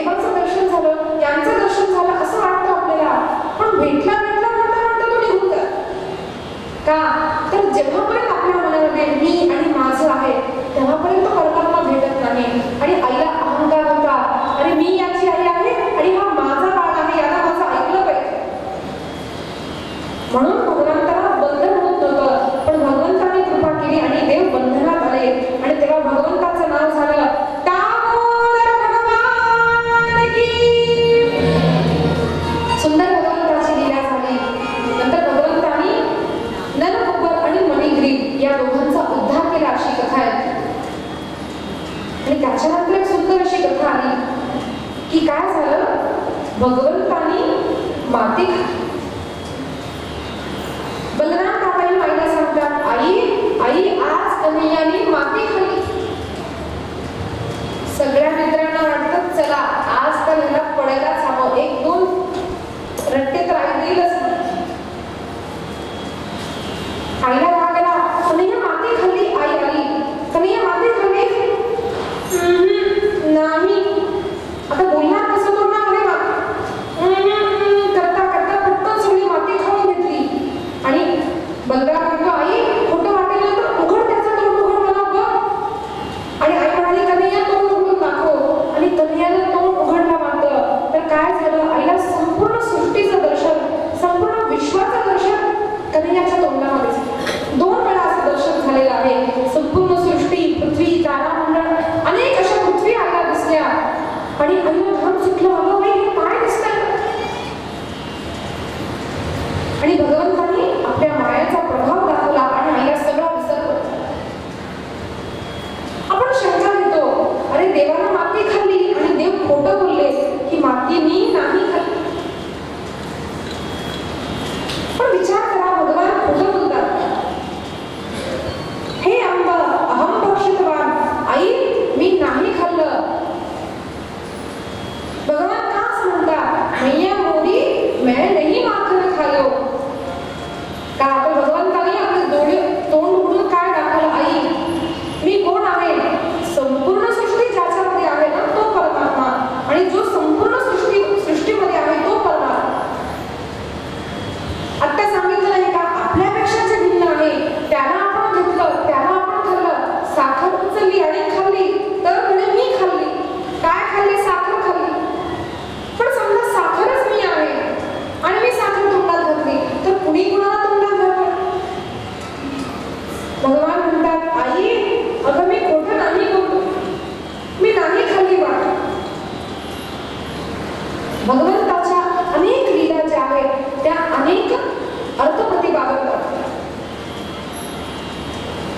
देवाचं दर्शन झालं, यांचं दर्शन झालं असं वाटतं आपल्याला, पण भेटला म्हणता तो निघून जात. का तर जेव्हापर्यंत आपल्या मनामध्ये मी आणि माझं आहे तेव्हापर्यंत परमात्मा भेटत नाही. आणि आईला अहंकार होता, अरे मी याची आई आहे आणि हा माझा बाळ आहे, याला माझं ऐकलं पाहिजे. म्हणून भगवंताला बंधन होत नव्हतं, पण भगवंताने कृपा केली आणि देव बंधनात आले. आणि तेव्हा भगवंताचं नाव झालं दामोदर भगवान की. सुंदर भगवंताची लीला झाली. नंतर भगवंतानी नलकुबर आणि मणिग्रीव या दोघांचा उद्धार केला अशी कथा आहे. आणि त्याच्यानंतर एक सुंदर अशी कथा आली की काय झालं, भगवंतानी माती बलराम काकाई माईला सांगतात, आई आज कन्हैयाने माती खाल्ली. सगळ्या मित्रांना वाटतं चला आज तर ह्याला पडायलाच हवं, एक दोन रट्टे तर आई देईलच. आईला राग आला, कन्हैया माती खाल्ली. आई आली, कन्हैया माती खाल्ली नाही. आता बोलणार कसं बोलणार, करता करता पटकन सगळी माती खाऊन घेतली. आणि बलराम म्हणतो, आई खोटं वाटेल ना तर उघड त्याचं तोंड उघड मला बघ. आणि आई म्हणाली, कन्हैया तोंड उघडून दाखव. आणि कन्हैयाला तोंड उघडला मात्र तर काय झालं, आईला संपूर्ण सृष्टीचं दर्शन, संपूर्ण विश्वाचं दर्शन कन्हैयाच्या तोंडामध्ये झालं. 2 वेळा असं दर्शन झालेलं आहे. संपूर्ण सृष्टी, पृथ्वी, तारामंडळ, अनेक अशा पृथ्वी आईला दिसल्या. आणि आईला घाम सुटलं, अगं बाई हे काय दिसतंय. आणि भगवंतांनी आपल्या मायाचा प्रभाव दाखवला आणि आईला सगळा विसर पडला. आपण शंका घेतो, अरे देवानं माती खाल्ली आणि देव खोटं बोलले की माती मी नाही खाल्ली. पण विचार करा, भगवान खोटं बोलतात. हे अंब अहम भक्षितवान, आई मी नाही खाल्लं. भगवान का असं म्हणतात, मैया मोरी मैं नहीं माखन खायो. का आपण भगवंताने आपले तोंड उघडून काय दाखवलं, आई मी कोण आहे. संपूर्ण सृष्टी ज्याच्यामध्ये आहे ना तो परमात्मा, आणि जो संपूर्ण सृष्टीमध्ये आहे तो परमात्मा. आता सांगितलं नाही का, आपल्यापेक्षा जे भिन्न आहे त्याला आपण घेतलं, त्याला आपण खाल्लं. साखर उचलली आणि खाल्ली तर म्हणे मी खाल्ली. काय खाल्ली, साखर खाल्ली. पण समजा साखरच मी आहे आणि मी साखर तोंडात घातली तर कुणी कुणाला तोंडात घातलं. भगवान म्हणतात, आई अगं मी खोटं नाही बोलतो, मी नाही खाल्ली वाट. भगवंताच्या अनेक लीला ज्या आहेत त्या अनेक अर्थप्रतिपादक.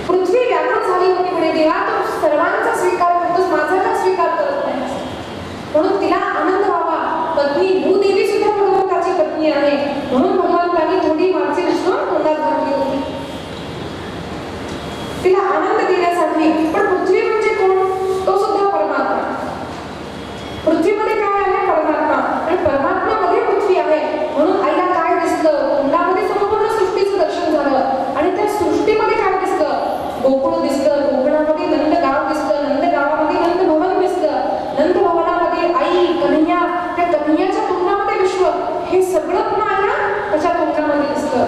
पृथ्वी व्याकुळ झाली होती म्हणे, देवा तो सर्वांचा स्वीकार करतोस, माझा का स्वीकार करत नाही. म्हणून तिला आनंद व्हावा. पत्नी भूदेवी सुद्धा भगवंताची पत्नी आहे, म्हणून भगवंतांनी थोडी मागची उचलून तोंडात घातली होती तिला आनंद देण्यासाठी. पण पृथ्वी म्हणजे कोण, तो सुद्धा परमात्मा. पृथ्वीमध्ये काय आहे, परमात्मा. आणि परमात्मामध्ये पृथ्वी आहे. म्हणून आईला काय दिसलं, तोंडामध्ये संपूर्ण सृष्टीचं दर्शन झालं. आणि त्या सृष्टीमध्ये काय दिसलं, गोकुळ दिसलं, गोकुळामध्ये नंद गाव दिसलं, नंद गावामध्ये नंद भवन दिसलं, नंद भवनामध्ये आई कन्हैया, त्या कन्हैयाच्या तोंडामध्ये विश्व, हे सगळं पुन्हा आईला त्याच्या तोंडामध्ये दिसलं.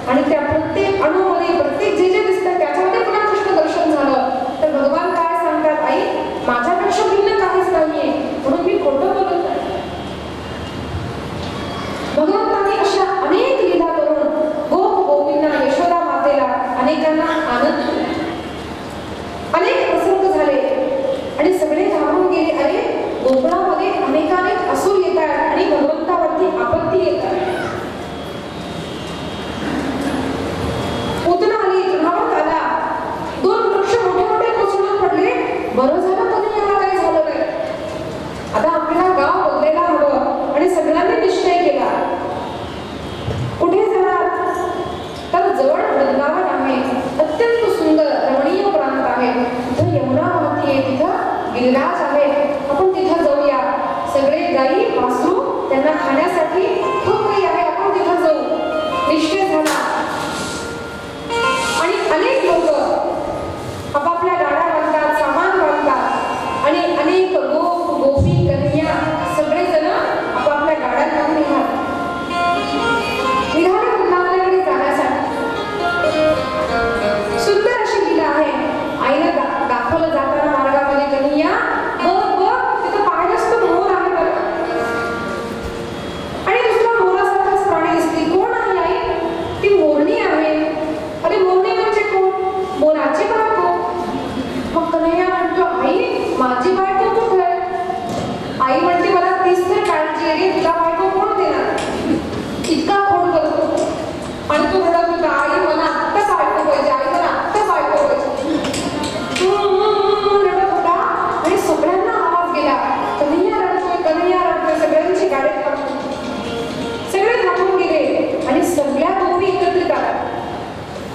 आणि त्या प्रत्येक अणूमध्ये प्रत्येक जे जे दिसतं त्याच्यामध्ये पुन्हा कृष्ण दर्शन झालं. तर भगवान काय सांगतात, आई माझ्यापेक्षा भिन्न काहीच नाहीये, म्हणून मी खोटं बोलत नाही. भगवंतांनी अशा अनेक लीला करून गोपींना, यशोदा मातेला, अनेकांना आनंद दिला. अनेक प्रसंग झाले आणि सगळे घाबरून गेले, अरे गोकुळामध्ये अनेकानेक असुर येतात आणि भगवंतावरती आपत्ती येतात. पूतना आली, तृणावत आला, 2 वृक्ष मोठे मोठे कोसळून पडले. बरं झालं कधी याला काही झालं नाही. आता आपल्याला गाव बदलायला हवं. आणि सगळ्यांनी निश्चय केला, कुठे जाणार तर जवळ वृंदावन आहे, अत्यंत सुंदर रमणीय प्रांत आहे. तिथं यमुना वाहतीये, तिथं गिरिराज आहे, आपण तिथं जाऊया. सगळे गाई वासरू त्यांना खाण्यासाठी खूप काही आहे, आपण तिथं जाऊ. निश्चय झाला आणि अनेक लोक आपापल्या गाड्या बांधतात, सामान बांधतात आणि अनेक गोप गोपी कन्हैया कोणाची बायको? मग कन्हैया म्हणतो, आई माझी बायको कुठे आहे? आई म्हणते, मला तीच तर काळजी आहे, तुला बायको कोण देणार? इतका फोन करतो आणि तो रडत होता, आई मला आत्ताच बायको पाहिजे, आई मला आत्ताच बायको पाहिजे. रडत होता आणि सगळ्यांना आवाज गेला, कन्हैया रडतोय, कन्हैया रडतोय. सगळ्यांची गाडी थांबली, सगळे थांबून गेले आणि सगळ्या गोपी एकत्रित आल्या.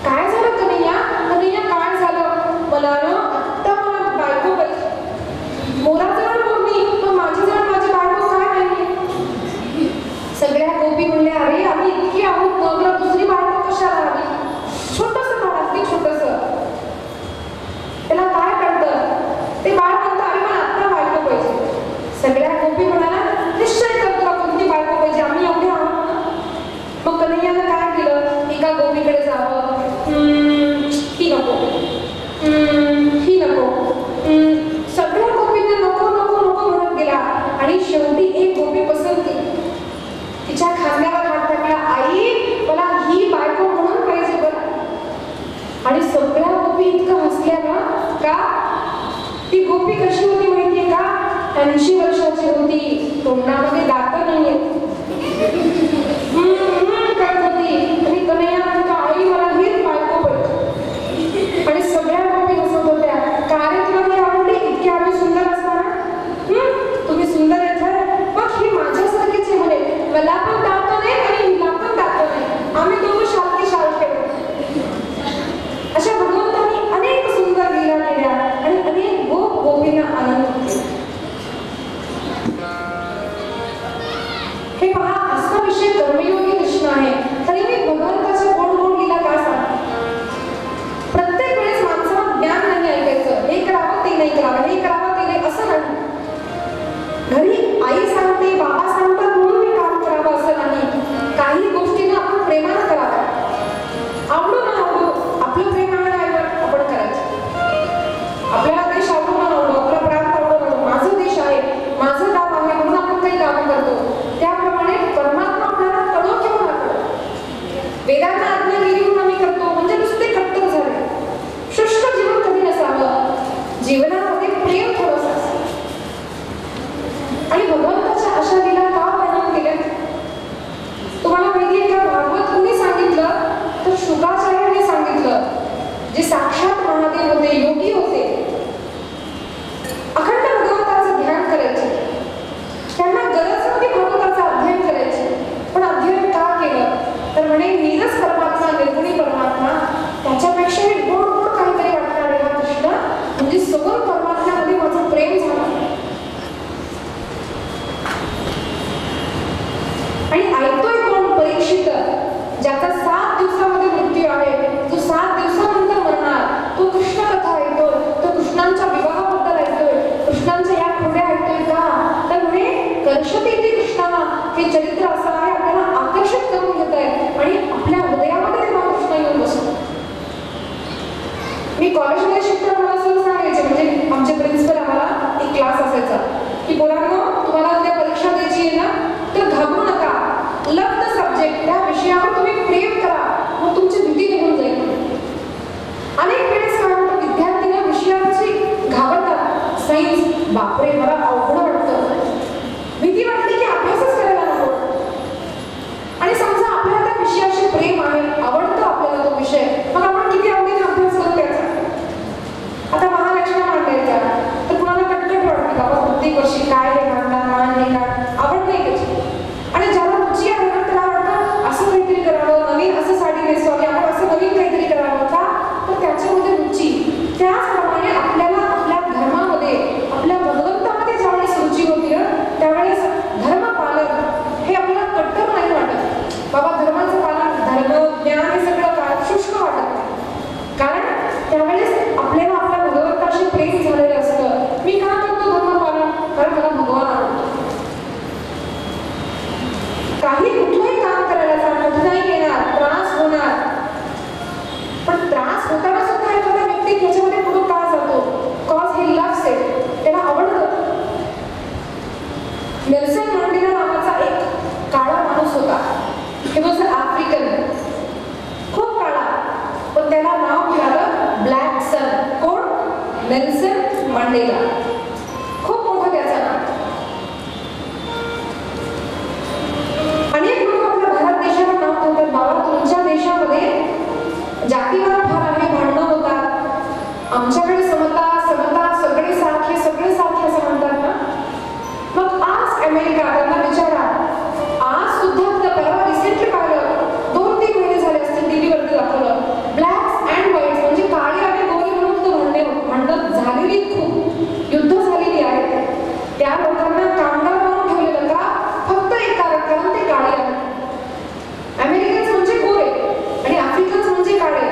काय झालं कन्हैया? कन्हैया काय झालं? मला ना आत्ता मला बायको पाहिजे. मोराचं बोल मी, पण माझी बायको काय नाही? सगळ्या गोपी म्हणल्या, अरे आम्ही इतकी आहोत, मगला दुसरी बायको कशाला हवी? छोटंसं बाळ, अगदी छोटंसं, त्याला काय कळतं? ते बाळ म्हणतं, अरे मला आत्ता बायको पाहिजे. सगळ्या गोपी म्हणाला, निश्चय कर तुला कोणती बायको पाहिजे, आम्ही एवढे आहोत ना. मग कन्हैयानं काय केलं? एका गोपीकडे जावं, ही नको, ही नको. सगळ्या गोपींना नको नको नको म्हणत गेला आणि शेवटी एक गोपी पसंत केली. तिच्या खांद्यावर हात टाकला, आई मला ही बायको म्हणून पाहिजे बरं. आणि सगळ्या गोपी इतकं हसल्या ना. का? ती गोपी कशी होती माहितीये का? 80 वर्षाची होती, तोंडामध्ये दात नाहीये, करत होती. आणि कन्हैया म्हणतो, आई मला हीच बायको पाहिजे. आणि सगळ्या गोपी हसत होत्या, का रे तुला ती आवडली? इतकी आम्ही सुंदर असताना? तुम्ही सुंदर येत, मग ही माझ्यासारखीच आहे म्हणे, मला पण दात नाही आणि हिला पण दात नाही, आम्ही दोघं शालकी शाल केलं. अशा भगवंतांनी अनेक सुंदर लीला केल्या आणि अनेक गोपींना आनंद दिला. हे पहा, असा विषय कर्मयोगी कृष्ण आहे, तरी मी भगवंताच्या गोड गोड लीला का सांगते? प्रत्येक वेळेस माणसाला ज्ञान नाही ऐकायचं, हे करावं ते नाही करावं, हे करावं ते नाही, असं नाही. घरी आई सांगते, बाबा सांगतात म्हणून मी काम करावं असं नाही. काही गोष्टींना आपण प्रेमानं करावं. आवडू ना आवडू, आपलं प्रेम आहे आपण करायचं. आपल्याला देश आवडू ना आवडू, आपला प्रांत आवडू ना, माझं देश आहे, माझं गाव आहे म्हणून आपण काही काम करतो. त्याप्रमाणे परमात्मा आपल्याला कळो किंवा ना कळो, वेदांना आज्ञागिरी म्हणून आम्ही करतो म्हणजे नुसते कट्टर झाले. शुष्क जीवन कधी नसावं, जीवनामध्ये प्रेम थोडंसं असावं. आणि भगवंताच्या अशा लीला का वर्णन केल्या? तुम्हाला माहिती आहे का? भागवत कोणी सांगितलं तर शुकाचार्यांनी सांगितलं, जे साक्षात महादेव होते, योगी होते, अखंड भगवंताचं ध्यान करायचे. त्यांना गरज नव्हती भगवंताचं अध्ययन करायचे, पण अध्ययन का केलं? तर म्हणे नीरस परमात्मा, निर्गुणी परमात्मा, त्याच्यापेक्षा गोड गोड काहीतरी वाटणार आहे हा कृष्ण, म्हणजे सगळं परमात्म्यामध्ये माझं प्रेम झालं. आणि ऐकतोय कोण? परीक्षित, ज्याचा 7 दिवसामध्ये मृत्यू आहे, जो 7 दिवसानंतर मरणार, तो कृष्ण कथा ऐकतोय, तो कृष्णांच्या विवाहाबद्दल ऐकतोय, कृष्णांच्या या खोड्या ऐकतोय का? तर म्हणे कर्षती ती कृष्णाला, हे चरित्र असं आहे, आपल्याला आकर्षित करून घेत आहे आणि आपल्या हृदयामध्ये तेव्हा कृष्ण येऊन बसतो. मी कॉलेजमध्ये शिकताना मला असं सांगायचे, म्हणजे आमचे प्रिन्सिपल आम्हाला एक क्लास असायचा की पोरांनो, तुम्हाला उद्या परीक्षा द्यायची आहे ना, तर घाबरू नका, लव्ह द सब्जेक्ट, त्या विषयावर तुम्ही प्रेम करा, मग तुमची भीती निघून जाईल. अनेक वेळेस काय होतं, विद्यार्थ्यांना विषयाची घाबरतात. सायन्स, बापरे मला अवघड वाटतं, भीती वाटली की अभ्यासच करायला नको. आणि समजा आपल्याला त्या विषयाशी प्रेम आहे, आवडतो आपल्याला तो विषय, मग आपण किती आवडीने अभ्यास करू त्याचा. आता महालक्ष्मी मांडायचा तर कुणाला कटकट वाटते, बाबा प्रत्येक वर्षी काय हे मांडणार, हे का आवड नाही त्याची. आणि ज्याला रुची आहे ना, त्याला वाटतं असं काहीतरी करावं, नवीन असं साडी नेसवावी, आपण असं नवीन काहीतरी करावं का, तर त्याच्यामध्ये रुची. त्याचप्रमाणे आपल्याला आपल्या धर्मामध्ये, आपल्या भगवंतामध्ये ज्यावेळेस रुची होती ना, त्यावेळेस धर्मपालन हे आपल्याला कट्टर नाही वाटत. बाबा धर्माचं पालन, धर्म ज्ञान हे सगळं काय शुष्क वाटत नाही, कारण त्यावेळेस आपल्याला आपल्या भगवंताशी प्रेम झालेलं असतं. मी का करतो धर्मपालन? कारण मला भगवान आवडतो. काही कुठलंही काम करायला सांगत नाही येणार, त्रास होणार, पण त्रास होताना सुद्धा एखादा व्यक्ती त्याच्यामध्ये पुढे का जातो? कॉज ही लव्स इट, त्याला आवडतं. नेल्सन मंडेला नावाचा एक काळा माणूस होता. ही वॉज अ आफ्रिकन, खूप काळा, पण त्याला नाव मिळालं ब्लॅक नेल्सन मंडेला, खूप मोठं त्याचं नाव. अनेक लोक आपल्या भारत देशाला नाव ठेवतात, बाबा तुमच्या देशामध्ये जातीवाद फार आहे, भांडणं होतात, आमच्याकडे समता समता सगळे सारखे असं म्हणतात ना. मग आज अमेरिका, त्यांना विचारा, आज सुद्धा परवा रिसेंटली पाहिलं, 2-3 महिने झाले असतील, टीव्हीवरती दाखवलं, ब्लॅक्स अँड व्हाईट म्हणजे काळी आणि गोरी म्हणून भांडण झालेली, खूप युद्ध झालेली आहेत. त्या लोकांना कामगार म्हणून ठेवलेलं का? फक्त एक कारण ते काळे आहेत. अमेरिकन्स म्हणजे गोरे आणि आफ्रिकन्स म्हणजे काळे,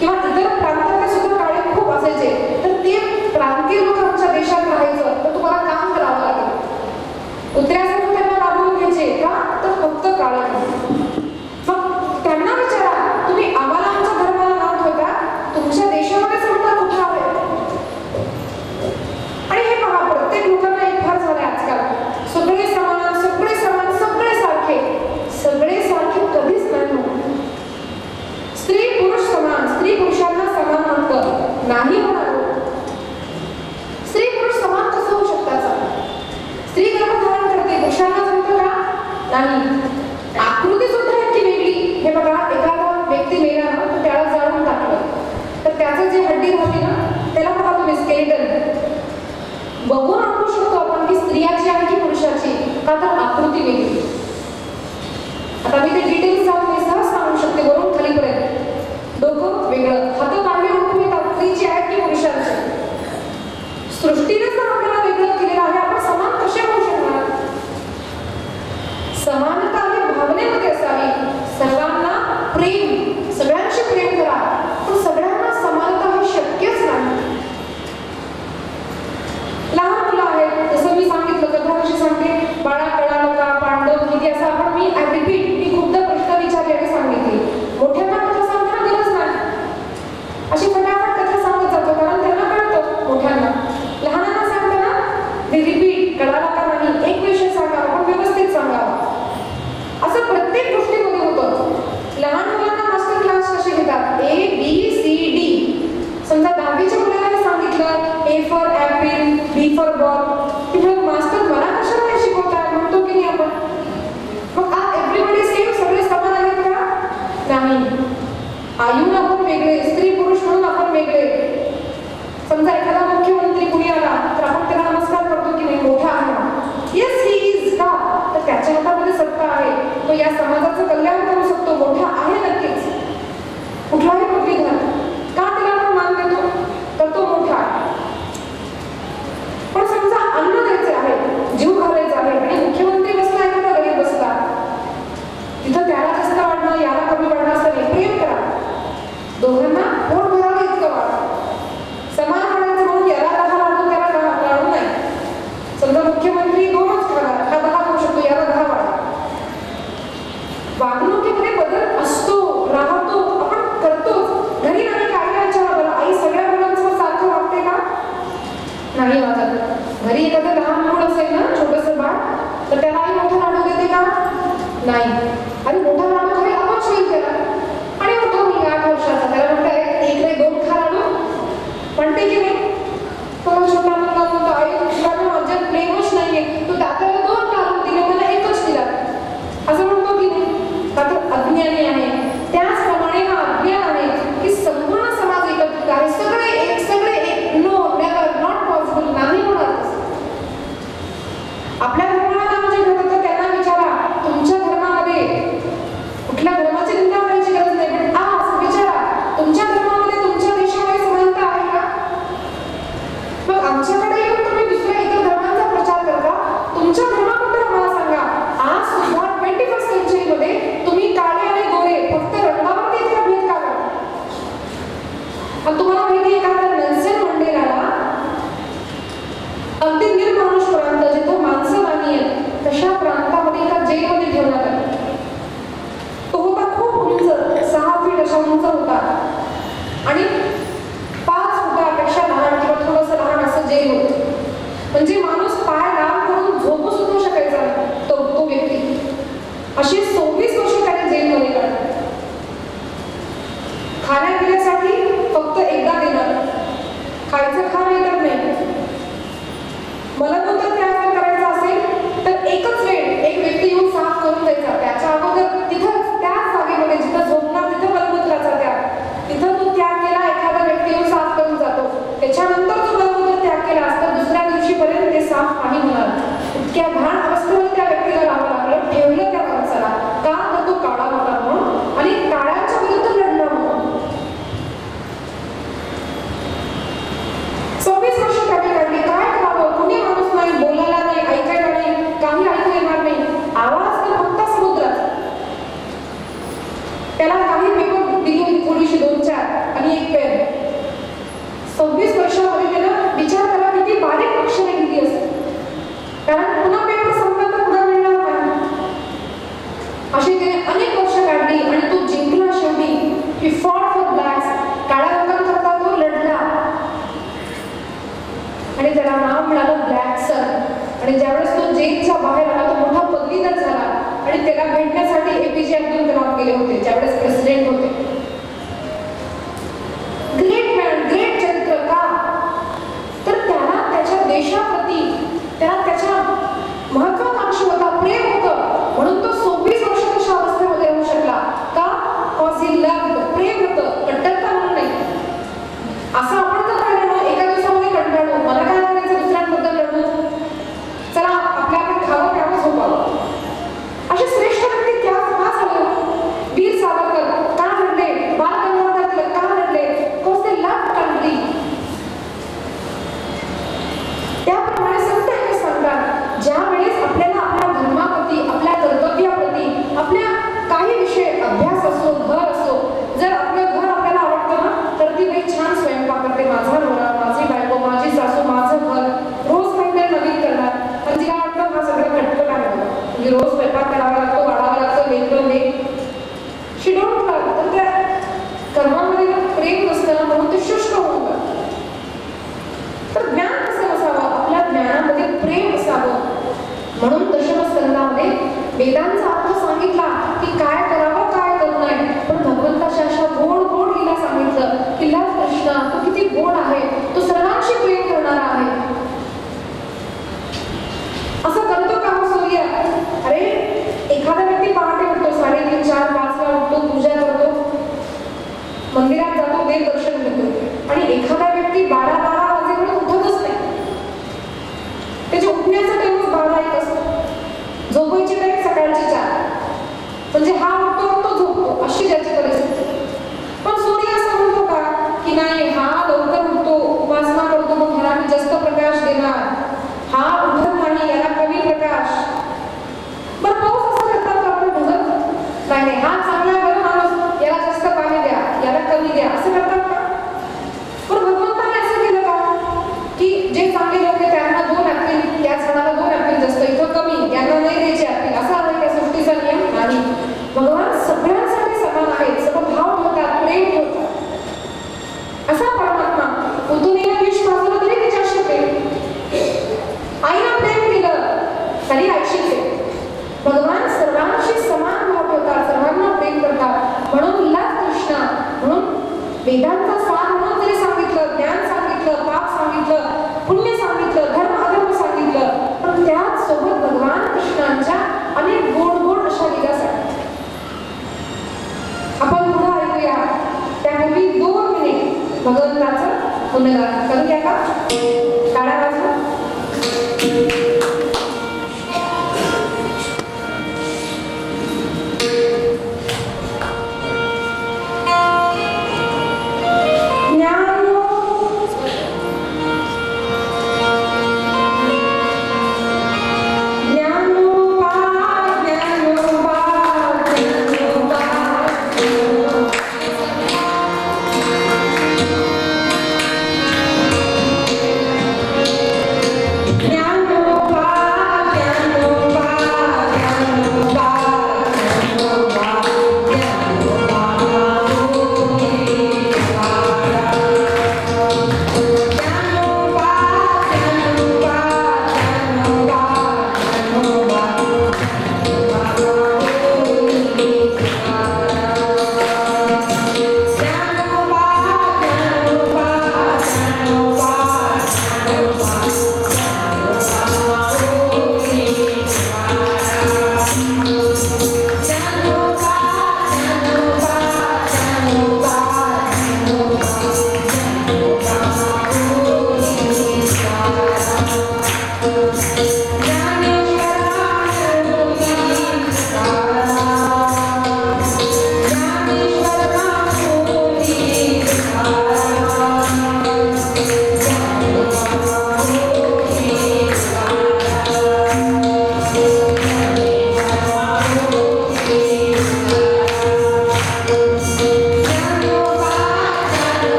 किंवा इतर प्रांतातले सुद्धा काळे खूप असायचे. तर ते प्रांतीय लोक आमच्या देशात राहायचं तर तुम्हाला काम करावं लागेल, उतऱ्यासाठी त्यांना राबवून घ्यायचे का? तर फक्त काळे. मग त्यांना विचारा, तुम्ही आम्हाला आमच्या धर्माला नाव ठेवता, तुमच्या देशामध्ये समजा कुठं आहे? आणि हे पहा, प्रत्येक लोकांना एक फार झालंय आजकाल, सगळे समान सगळे समान सगळे सारखे. सगळे सारखे कधीच नाही होत. स्त्री पुरुष समान, स्त्री पुरुषांना समान हक्क नाही होणार. स्त्री पुरुष समान कसं होऊ शकतात? स्त्री गर्भधारण करते, पुरुषांना जमतं का? नाही. आकृती सुद्धा इतकी वेगळी. हे बघा, एखादा व्यक्ती मेला ना तर त्याला जाळून टाकलं तर त्याचं जे हड्डी राहते ना त्याला बघा तुम्ही स्केलेटन बघून ओळखू शकतो आपण की स्त्रियाची आहे की पुरुषाची, का तर आकृती वेगळी. आता मी ते डिटेल्स जाऊन मी सहज सांगू शकते, वरून खालीपर्यंत. डोकं वेगळं, हात काढले ओळखून येतात स्त्रीची आहेत की पुरुषांची. सृष्टीने जर आपल्याला वेगळं केलेलं आहे, आपण समान कसे होऊ शकणार? समानता ही भावनेमध्ये असावी. सर्वांना प्रेम, सगळ्यांशी प्रेम करा, पण सगळ्यांना समानता ही शक्यच नाही. लहान मुलं आहेत, जसं मी सांगितलं, कथा कशी सांगते, बाळा कळालं का, पांडव किती, असं आपण मी खूपदा प्रश्न विचारले आणि सांगितले. मोठ्यांना कथा सांगताना गरज नाही, अशी फटाफट कथा सांगत जातो, कारण त्यांना कळतं मोठ्यांना. लहानांना सांगताना रिपीट, कळाला का नाही, एक विषय सांगावा पण व्यवस्थित सांगावा. असं प्रत्येक गोष्टीमध्ये होतं. लहान मुलांना मास्टर क्लास कसे घेतात, ABCD. समजा 10वीच्या मुलाला सांगितलं A for Apple, B for ball, की मग मास्टर मला कशाला हे शिकवताय म्हणतो की नाही आपण. मग आज एव्हरीबडी सेम, सगळे समान आहेत का? नाही. आयुन आपण वेगळे, स्त्री पुरुष म्हणून आपण वेगळे. समजा एखादा मुख्यमंत्री कुणी आला तर आपण त्याला नमस्कार करतो की नाही, मोठा आहे. येस ही इज, का? तर त्याच्या हातामध्ये सत्ता आहे, तो या समाजाचं कल्याण करू शकतो, मोठा आहे नक्कीच. कुठलाही पदवीधर का त्याला आपण मान देतो, तर तो मोठा आहे. पण समजा अन्न द्यायचे आहे, जीव घालायचा आहे आणि मुख्यमंत्री बसला एखादा गरीब बसला, तिथं त्याला जास्त वाढणं, याला कमी वाढणं असं नाही. प्रेम करा, दोघांना पोट भरावं इतकं वाढ. समान वाढायचं म्हणून याला 10 वाढून त्याला 10 वाढू नाही. समजा मुख्यमंत्री 2च खाणार, हा 10 होऊ शकतो, याला 10 वाढा. वागणुकीमध्ये बदल असतो, राहतो, आपण करतोच. घरी नाही काय विचारा, आई सगळ्या मुलांसोबत सारखं वागते का? नाही वागत. घरी एखादं लहान मूल असेल ना, छोटंसं बाळ, तर त्याला आई मोठा लाडू देते का? नाही. आणि मोठा लाडू खाली अपच होईल त्याला. आणि मोठा मुलगा 8 वर्षाचा, त्याला म्हणताय 1 नाही 2 खा लाडू, म्हणते की नाही? तो छोटा मुलगा म्हणतो, आई तुला माझ्यात प्रेमच नाहीये, तू दाताला 2 लाडू दिले, मला 1च दिला, असं म्हणतो की नाही? का तर अज्ञानी आहे. त्याचप्रमाणे हा अज्ञान आहे की संपूर्ण समाज एकत्रित आहे, सगळे एक, नो, नेव्हर, नॉट पॉसिबल, नाही होणार. आपल्या धर्माला नाव जे घेतात त्यांना विचारा, तुमच्या धर्मामध्ये खायचं खा नाही तर नाही. मलमूत्र त्याग करायचा असेल तर एकच वेळ एक व्यक्ती येऊन साफ करून द्यायचा. त्याच्या अगोदर तिथंच त्याच जागेमध्ये जिथं झोपणार तिथं मलमूत्राचा त्याग, तिथं तो त्याग केला, एखादा व्यक्ती येऊन साफ करून जातो. त्याच्यानंतर जो मलमूत्र त्याग केला असता दुसऱ्या दिवशीपर्यंत ते साफ नाही होणार. इतक्या घाण अवस्थेमध्ये त्या व्यक्तीला राहावं लागलं. ठेवलं त्या माणसाला का तर तो काळा होता म्हणून आणि काळाच्या विरुद्ध लढला म्हणून. 26 वर्ष त्याने काढली. काय करावं, कुणी माणूस नाही, बोलायला नाही, ऐकायला नाही, काही ऐकू येणार नाही. आवाज तर फक्त समुद्राचा. त्याला काही पेपर दिली होती थोडीशी 2-4 आणि एक पेन. 26 वर्षामध्ये त्यानं विचार करा किती बारीक अक्षरे लिहिली असते. कारण पुन्हा पेपर संपला तर पुन्हा मिळणार नाही. अशी त्याने अनेक वर्ष काढली आणि तो जिंकला शेवटी. He fought for blanks. काळ्या लोकांकरता तो लढला आणि त्याला नाव मिळालं ब्लॅक सन. आणि ज्यावेळेस तो जेलच्या बाहेर आला तो मोठा पदवीधर झाला आणि त्याला भेटण्यासाठी एपीजे अब्दुल कलाम गेले होते ज्यावेळेस प्रेसिडेंट होते. ग्रेट मॅन, ग्रेट चरित्र. का तर त्याला त्याच्या देशाप्रती, त्याला त्याच्या महत्वाकांक्षी होता, प्रेम होतं म्हणून तो 26 वर्ष तशा अवस्थेमध्ये राहू शकला. का कॉज ही लव्ड. प्रेम होतं, कट्टरता म्हणून नाही. असं आपण तर राहिलो एका दिवसामध्ये कंटाळलो, मला काय करायचं दुसऱ्यांबद्दल लढून, चला आपल्या आपण खावं प्यावं झोपावं. असे श्रेष्ठ व्यक्ती त्या का झाले? वीर सावरकर का लढले? बाल गंगाधर तिलक का लढले? Cause they loved country. त्याप्रमाणे संत हे सांगतात ज्या वेळेस आपल्याला आपल्या धर्माप्रती, आपल्या कर्तव्याप्रती, आपल्या काही विषय अभ्यास असो, घर असो, जर आपलं घर आपल्याला आवडतं ना तर ती बाई छान स्वयंपाक करते. माझा नवरा, माझी बायको, माझी सासू, माझं घर रोज काहीतरी नवीन करणार. पण तिला वाटतं हा सगळं खटपट आहे, म्हणजे रोज स्वयंपाक करावा लागतो, वाढावा लागतो, लेकरं लेक. शी डोंट लव्ह. तर त्या कर्मामध्ये प्रेम नसतं म्हणून ते शुष्क होऊन जातं. तर ज्ञान कसं असावं? आपल्या ज्ञानामध्ये प्रेम असावं. म्हणून दशमस्कंदामध्ये वेदांचा अर्थ सांगितला की काय करावं काय करू नये. पण भगवंताच्या अशा गोड गोड लीला सांगितलं की लव कृष्णा, तो किती गोड आहे, तो सर्वांशी प्रेम करणारा आहे. असं करतो का हो सूर्य? अरे एखादा व्यक्ती पहाटे उठतो, 3:30, 4, 5 ला उठतो, पूजा करतो, मंदिरात जातो, देव दर्शन घेतो. आणि एखादा व्यक्ती 12 वाजेपर्यंत उठतच नाही. त्याच्या उठण्याचा टाइमच 12-1 असतो, झोपायची टाइम सकाळची 4. म्हणजे हा उठतो तो झोपतो, अशी ज्याची परिस्थिती. पण सूर्य असं म्हणतो का की नाही हा लवकर उठतो, उपासना करतो, मग ह्याला मी जास्त प्रकाश देणार, हा उठत नाही याला कमी प्रकाश. बरं पाऊस असं करतात का आपण बघत नाही, हा चांगला बरं माणूस याला जास्त पाणी द्या, याला कमी द्या, असं करतात का? पण भगवंताने असं केलं का की जे चांगले लोक आहेत त्यांना 2 ऍपल, या झाडाला 2 ऍपल जास्त, इथं कमी, यांना नाही द्यायचे ऍपल, असा आहे त्या सृष्टीचा नियम नाही. भगवान सगळ्यांसाठी समान आहेत, समभाव ठेवतात, प्रेम ठेवतात. असा परमात्मा पुतणीला विष पाजलं तरी तिच्याशी प्रेम, आईला प्रेम केलं तरी आईशीच आहे. भगवान सर्वांशी समान भाव ठेवतात, सर्वांना प्रेम करतात. म्हणून लव कृष्णा. म्हणून वेदांचा सार म्हणून जरी सांगितलं, ज्ञान सांगितलं, पाप सांगितलं, पुण्य सांगितलं, धर्म अधर्म सांगितलं, पण त्याच सोबत भगवान कृष्णांच्या अनेक गोड गोड अशा लीला सांगितल्या. आपण पुढे ऐकूया. त्यापूर्वी 2 मिनिट भगवंताचं गुणगान करूया का? काळा बाजू. ज्ञान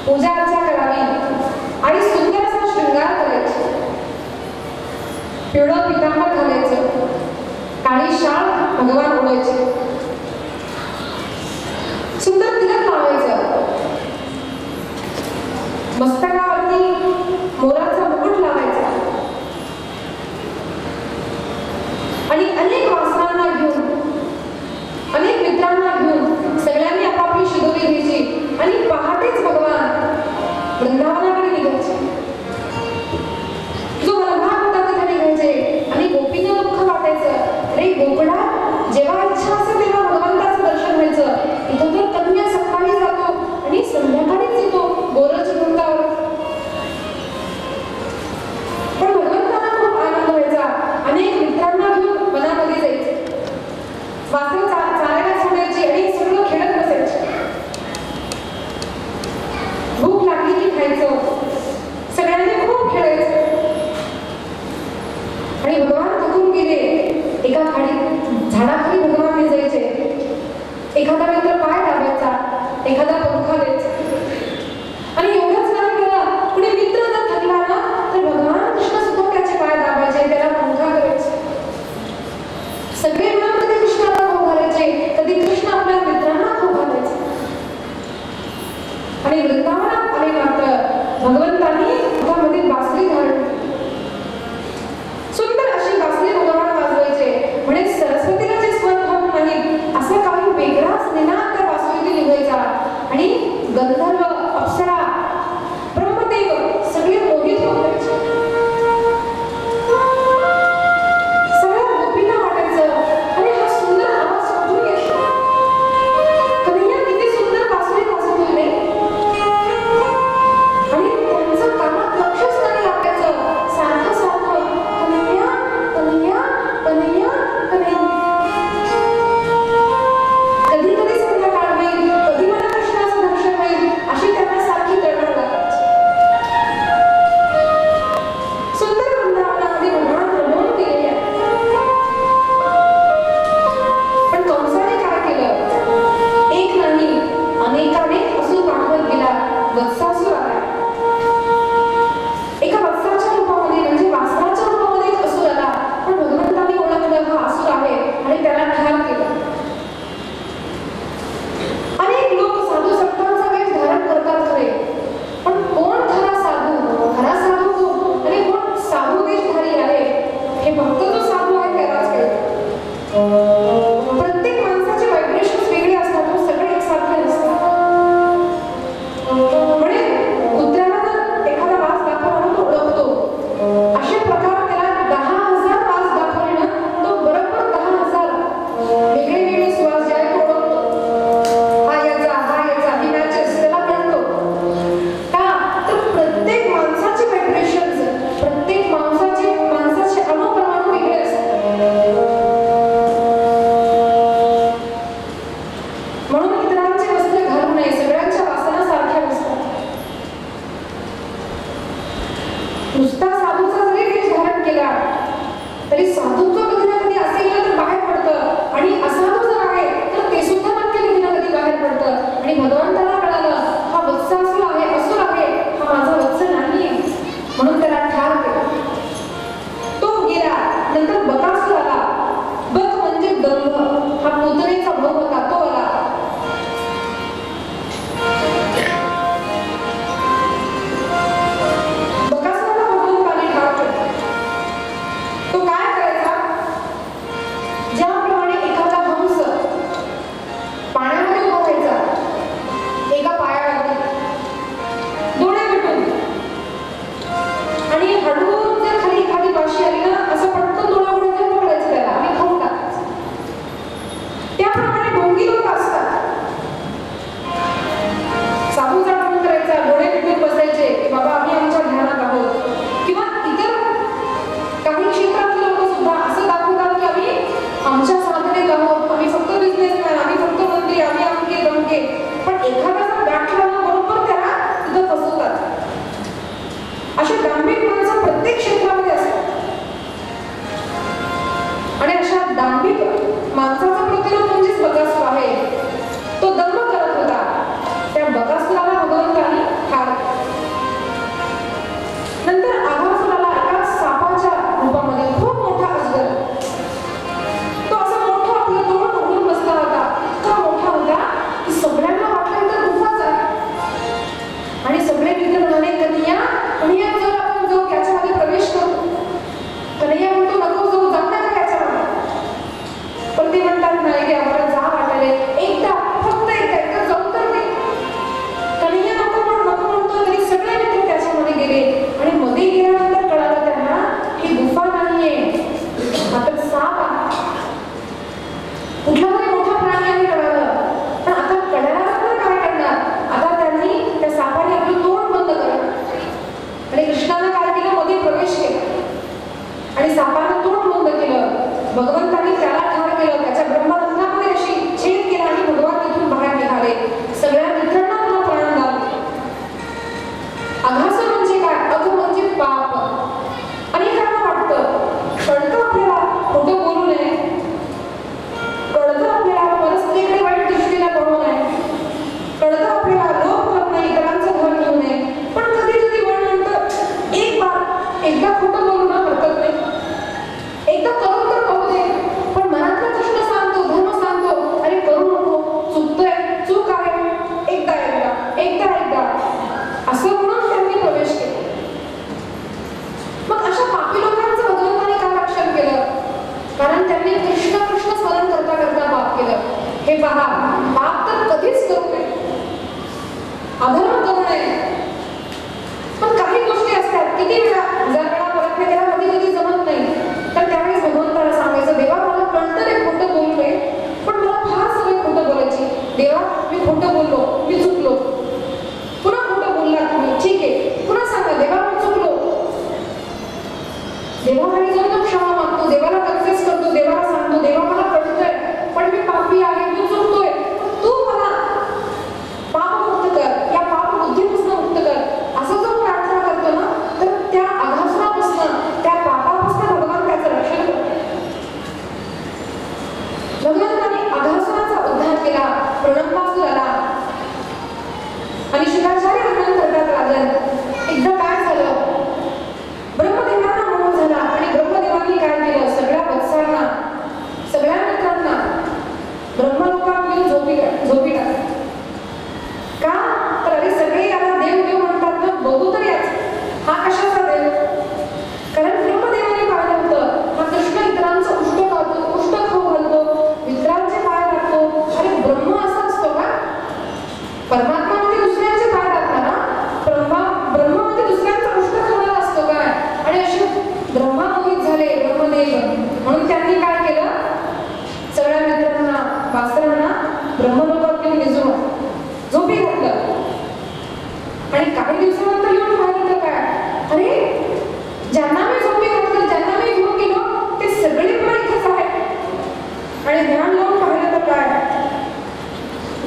पूजा अर्चा करावी आणि सुंदर असा शृंगार करायचा. पिवळं पितांबर घालायचं, काळी शाल भगवान ओढायचे, सुंदर तिलक लावायचं, मस्तकावरती मोराचा मुकुट लावायचा आणि अनेक वासनांना घेऊन, अनेक मित्रांना घेऊन सगळ्यांनी आपापली शिदोरी घ्यायची आणि पहाटेच भगवान वृंदावनाकडे निघायचे. जो वनभाग होता तिथे निघायचे आणि गोपींना दुःख वाटायचं. अरे गोकुळा, जेव्हा इच्छा असेल तेव्हा भगवंताचं दर्शन व्हायचं. इथं तर कन्या सकाळी जातो आणि संध्याकाळीच येतो गोरज वृंदावर. पण भगवंतांना खूप आनंद व्हायचा. अनेक मित्रांना घेऊन वनामध्ये जायचे, वासरं चालायला सोडायची आणि सगळं खेळत बसायचे. भूक लागली की खायचं, सगळ्यांनी खूप खेळायचं. आणि भगवान थकून गेले, एका झाडाखाली भगवान जायचे. एखादा मित्र पाय दाबायचा, एखादा पंखा द्यायचा. आणि एवढंच नाही केलं, कुणी मित्र जर थकला ना तर भगवान कृष्ण सुद्धा त्याचे पाय दाबायचे, त्याला पंखा करायचे. सगळे मिळून कधी कृष्णाला खाऊ घालायचे, कधी कृष्ण आपल्या मित्रांना खाऊ घालायचे. आणि वृंदावनात आले मात्र भगवंतांनी हातामध्ये बासरी धारण, सुंदर अशी बासरी भगवान वाजवायचे. म्हणजे सरस्वतीला जे स्वर होत नाहीत असा काही वेगळाच निनाद त्या बासरीतून निघायचा. आणि गंधर्व, अप्सरा, ब्रह्मदेव सगळे मोहित होत जायचे. सगळ्या गोपींना वाटायचं, अरे हा सुंदर आवाज कुठून येतो, कन्हैया किती सुंदर बासरी वाजवतोय रे. आणि त्यांचं कानात लक्षच नाही लागायचं, सारखं सारखं कन्हैया कन्हैया कन्हैया कन्हैया. कधी कधी संध्याकाळ होईल, कधी मला कृष्णाचं दर्शन होईल, अशी त्यांना सारखी तळमळ लागायची. सुंदर वृंदावनामध्ये भगवान रमून गेलेले आहेत. पण कंसाने काय केलं, एक नाही अनेकानेक असुर पाठवत गेला. वत्सासुर आला. एका वत्साच्या रूपामध्ये म्हणजे वासनाच्या रूपामध्ये एक असुर आला. पण भगवंतांनी ओळखलं हा असुर आहे आणि त्याला ठार केलं. अनेक लोक साधू संतांचा वेश धारण करतात खरे, पण कोण खरा साधू, खरा साधू कोण आणि कोण साधू वेशधारी आहे हे फक्त जो साधू आहे त्यालाच कळतं. प्रत्येक माणसाचे व्हायब्रेशन्स वेगळे असतात, सगळे एकसारखे नसतात. म्हणजे कुत्र्याला जर एखादा वास दाखवला तो ओळखतो, अशा प्रकारे त्याला 10,000 वास दाखवले ना तो बरोबर 10,000 वेगळे वेगळे सुवास जे आहेत ओळखतो. हा याचा ही मॅचेस त्याला कळतो का, तर प्रत्येक माणसाचे व्हायब्रेशन्स, प्रत्येक माणसाचे अणुपरमाणु वेगळे असतात. म्हणून इतरांचे वस्त्र घालू नये, सगळ्यांच्या वासना सारख्या नसतात. नुसता साधूचा जरी वेश धारण केला तरी साधुत्व कधी ना कधी असेल तर बाहेर पडतं, आणि असाधू जर आहे तर ते सुद्धा नक्की कधी ना कधी बाहेर पडतं. आणि भगवंताला कळालं हा वत्सासुर आहे, असुर आहे, हा माझा वत्स नाहीये, म्हणून त्याला ठार केलं. तो गेला. नंतर बकासूर आला. बक म्हणजे दंभ, हा पुतळेचा भाऊ होता, तो आला. बकासुराला भगवंताने ठार केलं. तो काय करायचा, सगळे मित्र म्हणाले कन्हैया कन्हैया चल आपण जाऊ त्याच्यामध्ये प्रवेश करू. कन्हैया म्हणतो नको जाऊ नका त्याच्यामध्ये. पण ते म्हणतात नाही रे आम्हाला जा वाटायला एकदा फक्त एकदा जाऊ तर दे. कन्हैया नको म्हणतो तरी सगळे मित्र त्याच्यामध्ये गेले आणि मध्ये गेल्यानंतर कळालं त्यांना ही गुफा नाहीये आता साप आहे. कुठला तरी मोठा प्राणी आहे कळालं. पण आता कळल्यानंतर काय करणार. आता त्यांनी त्या सापाने आपलं तोंड बंद करणार आणि कृष्णाने काय केलं मध्ये प्रवेश केला आणि सापानं तोंड बंद केलं. भगवंतांनी त्याला ठार केलं. त्याच्या ब्रह्मरंध्रामध्ये अशी छेद केला आणि भगवान तिथून बाहेर निघाले. सगळ्या मित्रांना तुला प्राण दान. अघासुर म्हणजे काय. अघ म्हणजे पाप. अनेकांना वाटतं कळतं आपल्याला खोटं बोलू नये. कळतं आपल्याला परिस्थितीकडे वाईट दृष्टीने बघू नये. कळतं आपल्याला लोभ करू नये इतरांचं घर घेऊ नये. पण कधी कधी मन म्हणतं एकदा खोटं बोलू ना हरकत नाही. एकदा करून तर करू दे. पण मनातला कृष्ण सांगतो धर्म सांगतो अरे करू नको चुकतोय चूक आहे. एकदा एकदा एकदा एकदा असं म्हणून त्यांनी प्रवेश केला. मग अशा पापी लोकांचं भगवंताने काय रक्षण केलं. कारण त्यांनी कृष्ण कृष्ण स्मरण करता करता पाप केलं. हे पहा पाप तर कधीच करू नये. अधर्म करू नये. पण काही गोष्टी असतात किती वेळा जर वेळा प्रयत्न केला कधी कधी जमत नाही तर त्यावेळेस भगवंताला सांगायचं देवा मला कळतं रे खोटं बोलू नये पण मला फार सवय खोटं बोलायची. देवा मी खोटं बोललो मी चुकलो. पुन्हा खोटं बोलला तुम्ही ठीक आहे पुन्हा सांगा देवा मी चुकलो. देवाकडे जाऊन क्षमा मागतो. देवाला कन्फेस करतो. देवाला सांगतो देवा मला कळतंय पण मी पापी आहे मी चुकतोय. तू मला पाप मुक्त कर या पाप बुद्धीपासून मुक्त कर. असं जो प्रार्थना करतो ना तर त्या अघासुरापासून त्या पापापासून भगवान त्याचं रक्षण करतो. भगवंताने अघासुराचा उद्धार केला. प्रणंबासुर आला आणि शुकाचार्य वर्णन करतात राजन एकदा काय झालं. ब्रह्मदेवांना मोह झाला आणि ब्रह्मदेवांनी काय केलं सगळ्या वत्सांना सगळ्या मित्रांना ब्रह्मलोकात घेऊन झोपी टाकली. का तर अरे सगळे याला देव देव म्हणतात ना बघू तर याच हा कशाचा देव. कारण ब्रह्मदेवाने पाहिलं होतं हा कृष्ण इतरांचं उष्ट खाऊ घालतो मित्रांचे पाय लागतो. अरे ब्रह्म असा असतो का. परमात्मा मध्ये दुसऱ्यांचे पाय लागतात ना. ब्रह्म मध्ये दुसऱ्यांचा उष्ट खाणारा असतो काय. आणि असे ब्रह्मा मोहित झाले ब्रह्मदेव म्हणून त्यांनी काय केलं सगळ्या मित्रांना वासरांना ब्रह्मलोकात घेऊन निजून झोपी घातलं. आणि काही दिवसानंतर येऊन पाहिलं तर काय अरे ज्यांना मी झोपी घातलं ज्यांना मी घेऊन गेलो ते सगळे पण इथेच आहेत. आणि ध्यान लावून पाहिलं तर काय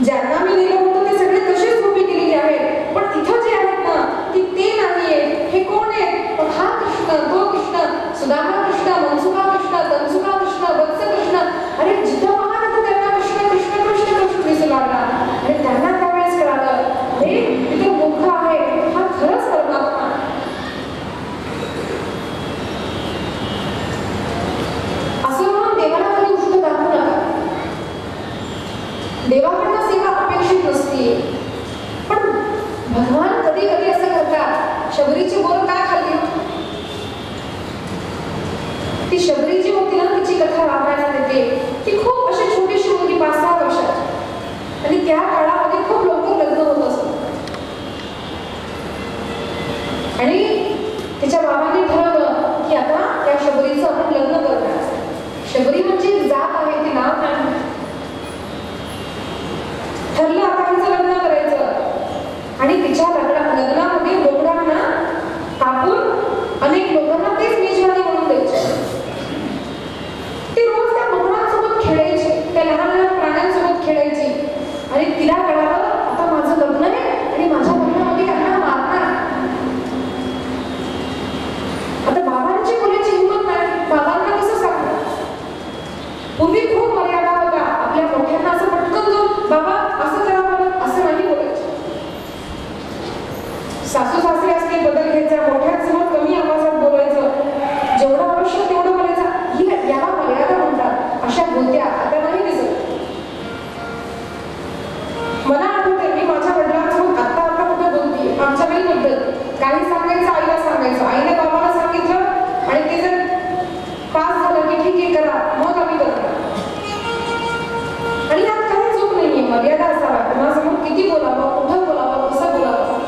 ज्यांना मी नेलं होतं ते सगळे तसेच झोपी गेलेले आहेत. पण इथं जे आहेत ना ते नाहीये. हे कोण आहेत पण हा कृष्ण तो कृष्ण सुदामा कृष्ण मनसुखा कृष्ण तनसुखा कृष्ण वत्स कृष्ण. अरे जिथं पाहा तिथं त्यांना कृष्ण कृष्ण कृष्ण कृष्ण दिसू लागला. आणि त्यांना त्यावेळेस कळालं अरे इथे मुख आहे हा खरंच परमात्मा. असं म्हणून देवाला कधी उष्ट दाखवू नका. देवाकडनं सेवा अपेक्षित नसते. पण भगवान कधी कधी असं करतात. शबरीची बोरं काय खाल्ली. ती शबरी जी होती ना तिची कथा रामायणात येते. ती खूप अशी छोटीशी होती 5-6 वर्षाची आणि त्या काळामध्ये खूप लवकर लग्न होत असत. आणि तिच्या बाबांनी ठरवलं की आता त्या शबरीचं आपण लग्न करणार. शबरी म्हणजे जात आहे ती नाव नाही. ठरलं आता तिचं लग्न करायचं. आणि तिच्या लग्नामध्ये लोकांना कापून अनेक लोकांना तेच मेजवानी म्हणून द्यायचे. ती रोज त्या लोकांसोबत खेळायची त्या लहान लहान प्राण्यांसोबत खेळायची. आणि तिला कळालं आता माझं लग्न आहे आणि माझ्या लग्नामध्ये यांना मारणार. आता बाबांची बोलायची हिंमत नाही. बाबांना कसं सांगणार. पूर्वी खूप मर्यादा होता. आपल्या मोठ्यांना असं पटकन जो बाबा असं करा म्हणून असं नाही बोलायचं. सासू सासरे असते बदल घ्यायचा. मोठ्यांसमोर कमी आवाजात बोलायचं. जेवढं आवश्यक तेवढं बोलायचं. याला मर्यादा म्हणतात. अशा बोलत्या आता नाही दिसत. मला आठवते मी माझ्या वडिलांसोबत आता कुठे बोलते. आमच्या वेळी काही सांगायचं आईला सांगायचं, आईने बाबाला सांगितलं आणि ते जर पास झालं की ठीक आहे करा, मग आम्ही करतो. आणि यात काही चूक नाहीये, मर्यादा असावा. कोणासमोर किती बोलावं, कुठं बोलावं, कसं बोलावं,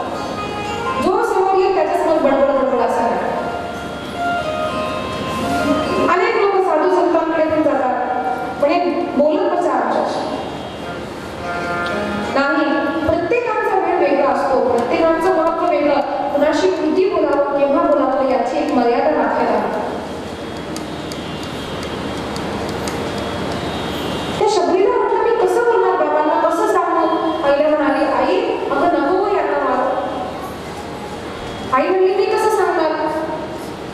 जो समोर येईल त्याच्यासमोर बडबड बडबड असावी. अनेक लोक साधू संतांकडे पण जातात, पण एक बोलत बसा आमच्याशी नाही. प्रत्येकाचा वेळ वेगळा असतो, प्रत्येकाचं महत्व वेगळं. कुणाशी किती बोलावं, केव्हा बोलावं याची एक मर्यादा राखायला हवी. त्या शबरीला म्हटलं मी कसं बोलणार बाबांना, कसं सांगू. आईला म्हणाली आई अगं नको यांना मार. आई म्हणली मी कसं सांगणार.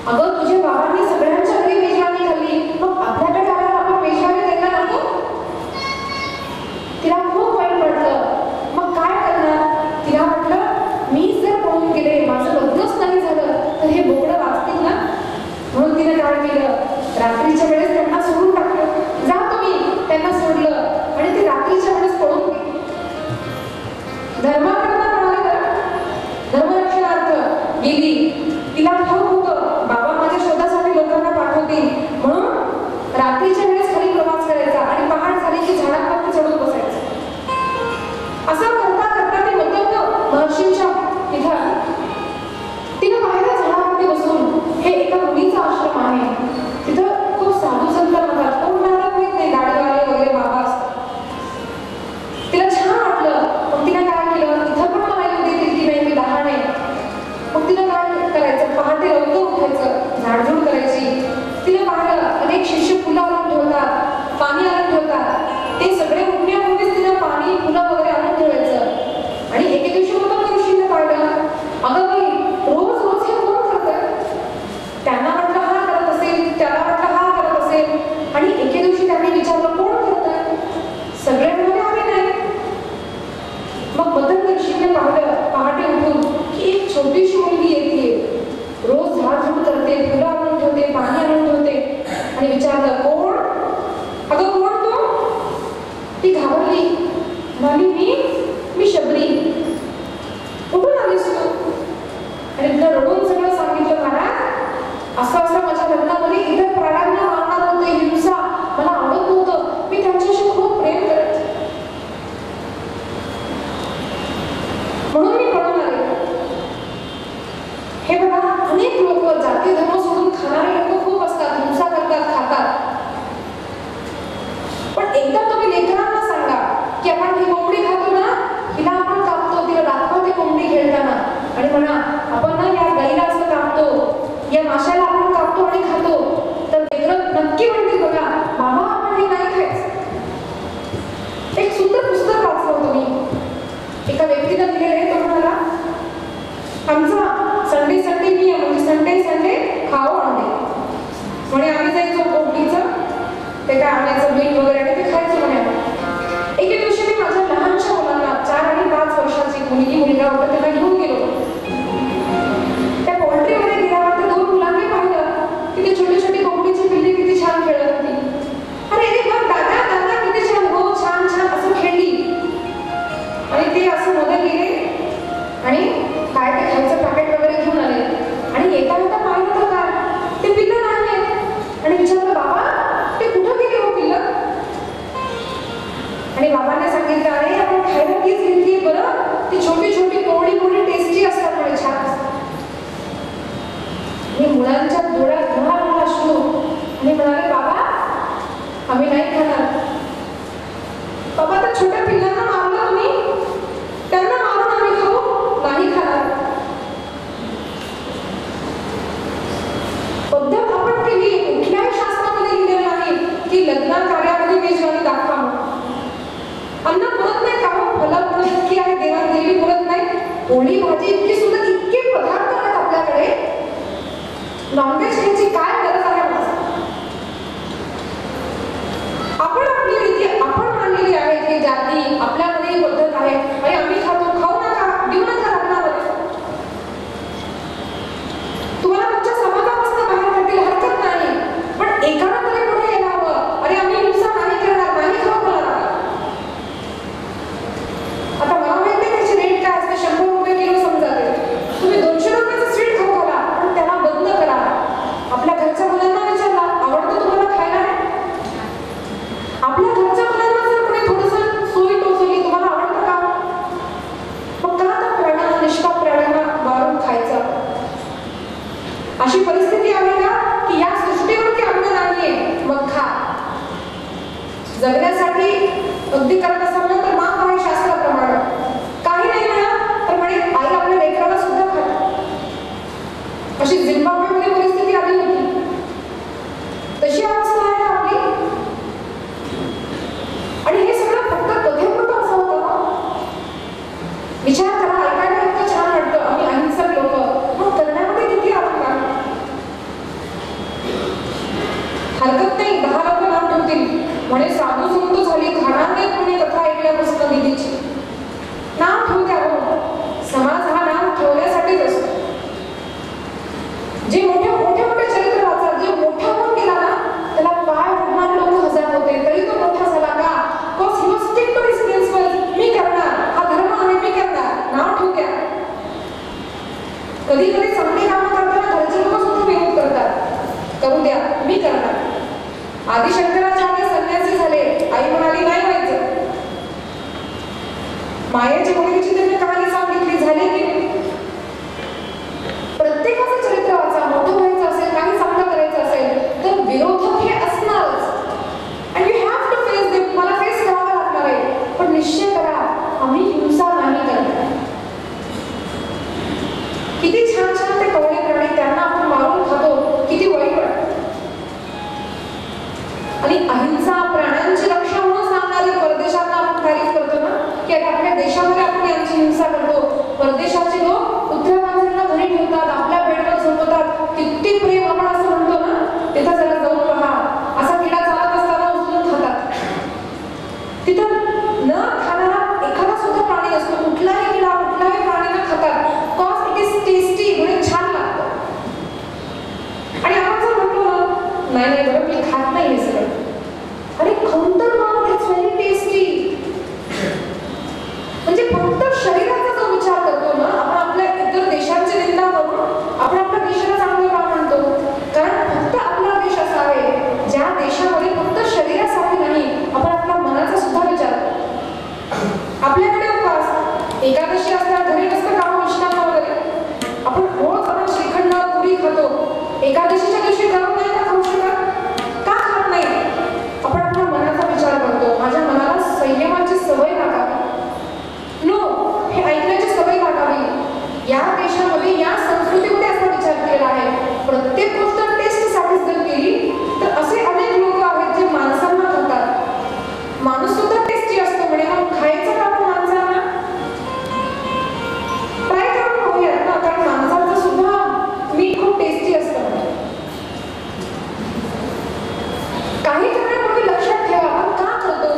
अगं तुझ्या बाबांनी सगळ्यांच्या घरी मेजवानी खाल्ली, मग आपल्याकडे आल्यावर आपण मेजवानी द्यायला नको. तिला खूप वाईट वाटलं. मग काय करणार. तिला म्हटलं मी जर पळून गेले, माझं लग्नच नाही झालं तर हे बोकडं वाचतील ना. म्हणून तिने काय केलं, रात्रीच्या वेळेस त्यांना सोडून टाकलं. जा तुम्ही. त्यांना सोडलं आणि ते रात्रीच्या वेळेस पळून गेले. धर्माकरता म्हणाले बरं, धर्मरक्षणार्थ गेली. तिला ठाऊक होतं बाबा माझ्या शोधासाठी लोकांना पाठवतील, म्हणून रात्रीच्या वेळेस खाली प्रवास करायचा आणि पहाट झाली की झाडावरती चढून बसायचं. असं करता करता ती मतंग महर्षींच्या तिथं तिनं पाहिलं झाडावरती बसून. हे एका मुलीचा आश्रम आहे. तिथं खूप साधू संत राहतात, कोण राहतात माहित नाही, दाढीवाले वगैरे बाबा असतात. तिला छान वाटलं. मग तिने काय केलं, इथं पण मला येऊ देतील की नाही, मी लहान आहे. मग तिला काय करायचं, पहाटे लवकर उठायचं, झाडझूड करायची. तिने पाहिलं अनेक शिष्य फुलं आणून ठेवतात, पाणी आणून ठेवतात. ते सगळे उठण्यापूर्वीच तिने पाणी फुलं वगैरे आणून ठेवायचं. आणि एके दिवशी मग ऋषीने पाहिलं अगं बाई रोज रोज हे कोण करतंय. त्यांना वाटलं हा करत असेल, त्याला वाटलं हा करत असेल. आणि एके दिवशी त्यांनी विचारलं कोण करतंय. सगळे म्हणाले आम्ही नाही. मग मतंग ऋषीने पाहिलं पहाटे उठून की एक छोटीशी मुलगी येते, रोज झाडझूड करते, फुलं आणून ठेवते, पाणी आणून ठेवते. आणि विचारलं कोण. अगं कोण तू. ती घाबरली, म्हणाली मी शबरी. कुठून आलीस तू. आणि तिला रडून सगळं सांगितलं महाराज असं असं माझ्या लग्नामध्ये इतर प्राण्यांना मारणार होते, हिंसा मला आवडत नव्हतं, मी त्यांच्याशी खूप प्रेम करायचे म्हणून मी पळून आले. हे बघा अनेक लोक जाती धर्म सोडून खाणारे लोक खूप असतात, हिंसा करतात, खातात. पण एकदा तुम्ही लेकरांना सांगा की आपण ही कोंबडी खातो ना, हिला आपण कापतो, तिला दाखवा ते कोंबडी खेळताना आणि म्हणा आपण ना या गाईला असं कापतो, या माशाला आपण कापतो आणि खातो, तर लेकरं नक्की म्हणतील बघा बाबा आपण हे नाही खायचं. एक सुंदर पुस्तक वाचलं होतं मी, एका व्यक्तीने दिलेलं आहे. तो म्हणाला आमचा संडे संडे नियम म्हणजे संडे संडे खाओ अंडे. म्हणे आम्ही जायचो कोंबडीचं ते काय आणायचं मीठ वगैरे आणि ते खायचं म्हणे आपण. एके दिवशी मी माझ्या लहानशा मुलांना 4 आणि 5 वर्षाची मुलगी मुलगा होता त्यांना घेऊन गेलो. त्या पोल्ट्रीमध्ये गेल्यावर त्या 2 मुलांनी पाहिलं की ते छोटे छोटे कोंबडीची पिल्ले किती छान खेळत होती. अरे रे बघ दादा दादा किती छान, हो छान छान असं खेळली. आणि ते असं मध्ये गेले आणि काय ते खायचं पॅकेट वगैरे घेऊन आले. आणि येता येता पाहिलं तर काय ते पिल्लं नाही आहेत. आणि विचारलं बाबा ते कुठं गेले हो पिल्लं. आणि बाबांना सांगितलं अरे आपण खायला तीच घेतली बरं, ती छोटी छोटी कोवडी कोवडी टेस्टी असतात म्हणे, छान असतात. मी मुलांच्या डोळ्यात घाला अश्रू आणि म्हणाले बाबा आम्ही नाही खाणार. बाबा त्या छोट्या पिल्लांना मारलं तुम्ही, त्यांना मारून आम्ही खाऊ नाही खाणार. पद्धत आपण केली, कुठल्याही शास्त्रामध्ये लिहिलेलं नाही की लग्न कार्यामध्ये मेजवानी दाखवा. अन्न पुरत नाही का हो, फलं पुरत नक्की आहे, देवान देवी पुरत नाही. पोळी भाजी इतकी सुंदर, इतके पदार्थ आहेत आपल्याकडे, नॉनव्हेज खायची काय गरज आहे. आपण आपली रीती आपण मानलेली आहे की जाती आपल्यामध्ये पद्धत आहे आणि आम्ही खातो, खाऊ नका, देऊ नका लग्नामध्ये. तुम्हाला तुमच्या समाजापासून बाहेर काढतील हरकत नाही, पण एकाला तरी पुढे यायला हवं. अरे आम्ही हिंसा नाही करणार, नाही खाऊ मला. आता मला माहिती त्याची रेट काय असते, 100 रुपये किलो समजा. तुम्ही 200 रुपये अशी परिस्थिती आहे का की या सृष्टीवरती अन्न नाहीये, मग खा. जगण्यासाठी अगदी करत असाल तर माप आहे शास्त्राप्रमाणे. काही नाही मिळत तर म्हणे आई आपल्या लेकराला सुद्धा खात. अशी झिम्बाब्वेमध्ये परिस्थिती आली होती. तशी अवस्था आहे का आपली? आणि हे सगळं फक्त कथेपुरतं असं होतं का? विचार करा. ऐकायला इतकं छान वाटतं आम्ही अहिंसक लोक, मग करण्यामध्ये किती आनंद आहे. हरकत नाही 10 लोक नाव ठेवतील म्हणे साधू संत झाली, खाणार नाहीत म्हणे कथा ऐकल्यापासून दिदीची. नाव ठेवू द्या. समाज हा नाव ठेवण्यासाठीच असतो. जे मोठे चरित्र वाचा, जे मोठा होऊन गेला ना त्याला पाय उडणारे लोक हजार होते तरी तो मोठा झाला का? Because he was stick to his principle. मी करणार, हा धर्म आहे, मी करणार. नाव ठेवू द्या. कधी कधी चांगली कामं करताना घरचे लोक सुद्धा विरोध करतात. करू द्या, मी करणार. आदि शंकराचार्य संन्यासी झाले. आई म्हणाली नाही व्हायचं. मायेच्या मुलीची त्यांनी कहाणी सांगितली, झाली की प्रत्येकाचं चरित्र वाचा. मोठं व्हायचं असेल, काही चांगलं करायचं असेल तर विरोधक हे असणारच. And you have to face them. मला फेस करावं लागणार आहे. पण निश्चय करा आम्ही हिंसा नाही करणार. किती छान छान ते कवळे प्राणी, त्यांना आपण मारून खातो, किती वाईट वाटतं. आणि अहिंसा, प्राण्यांची रक्षा म्हणून सांगणारी परदेशात आपण तारीफ करतो ना की आपल्या देशामध्ये आपण यांची हिंसा करतो. परदेशाचे लोक उत्तराखंडला घरी ठेवतात, आपल्या बेडवर झोपवतात. किती प्रेम आपण असं म्हणतो ना. तिथं जरा जाऊन पहा. असा किडा चालत असताना उचलून खातात. तिथं न खाणारा एखादा सुद्धा प्राणी असतो. कुठलाही किडा, कुठलाही प्राणी न खातात. कॉज इट इज टेस्टी, म्हणजे छान लागतं. आणि आपण जर म्हटलो ना नाही बरं मी खात नाही हे सगळं, आणि खाऊन तर मग इट्स व्हेरी टेस्टी. म्हणजे फक्त शरीराचा जो विचार करतो ना आपण, आपल्या इतर देशांची निंदा करून आपण आपल्या देशाला चांगलं का म्हणतो? कारण फक्त आपला देश असा आहे ज्या देशामध्ये फक्त शरीरासाठी नाही आपण आपल्या मनाचा सुद्धा विचार करतो. आपल्याकडे उपवास, एकादशी असतात, घरी नसतं काम मिष्टान्न वगैरे, आपण रोज आपण श्रीखंड पुरी खातो. एकादशीच्या दिवशी गरम नाही का खाऊ शकत? का खात नाही? आपण आपल्या मनाचा विचार करतो. माझ्या मनाला संयमाची सवय लागावी. नो, हे ऐकण्याची सवय लागावी. या देशामध्ये, या संस्कृतीमध्ये असा विचार केलेला आहे. प्रत्येक गोष्ट टेस्टसाठी जर केली तर असे अनेक लोक आहेत जे माणसांना खातात. माणूस सुद्धा टेस्टी असतो म्हणे, मग खायचं का आपण माणसांना? ट्राय करून बघूयात ना, कारण माणसांचं सुद्धा मीठ खूप टेस्टी असतं. काही करण्यापूर्वी लक्षात ठेवा आपण का करतो.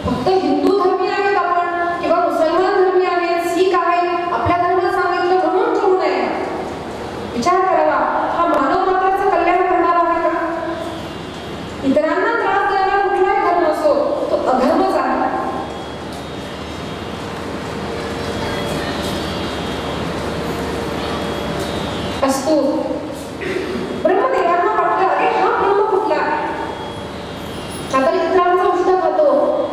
फक्त हिंदू धर्मी आहेत आपण किंवा मुसलमान धर्मी आहेत, शीख आहेत, आपल्या धर्मात सांगितलं म्हणून करू नये. विचार करावा, हा मानव मात्राचं कल्याण करणार आहे का? इतरांना त्रास देणारा कुठलाही धर्म असो तो अधर्मच आहे. असतो ब्रह्मदेवांना वाटलं अरे हा ब्रह्म कुठला आहे. आता इतरांचा उष्ट खातो.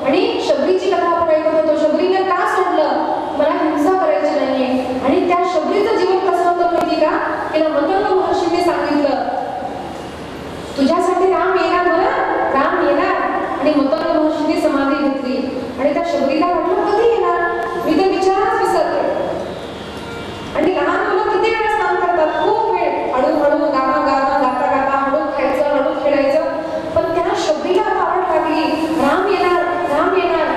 आणि शबरीची कथा आपण ऐकत होतो. शबरीने का सोडलं? मला हिंसा करायची नाहीये. आणि त्या शबरीचं जीवन कसं होतं माहिती का? तिला मतंग महर्षीने सांगितलं तुझ्यासाठी राम येणार बरं, राम येणार. आणि मतंग महर्षीने समाधी घेतली. आणि त्या शबरीला म्हटलं कधी येणार? मी तर विचारच विसरते. आणि लहान मुलं किती वेळ स्नान करतात? खूप वेळ. हळूहळू गाणं गाता गाता हळू खायचं, हळू खेळायचं. पण त्या शबरीला आवड लागली, राम येणार, राम येणार.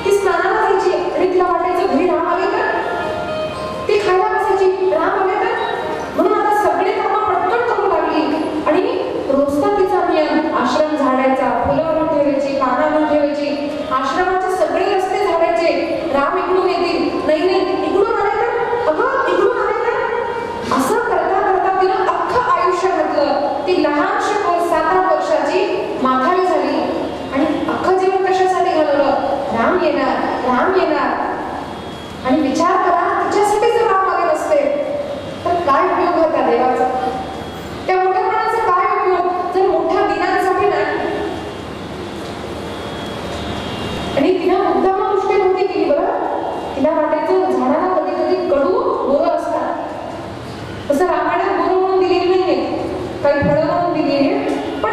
ती स्नानाला जायची आणि तिला वाटायचं घरी राम आले तर. ती खायला बसायची, राम आले तर. म्हणून आता काही फळं लावून दिली, पण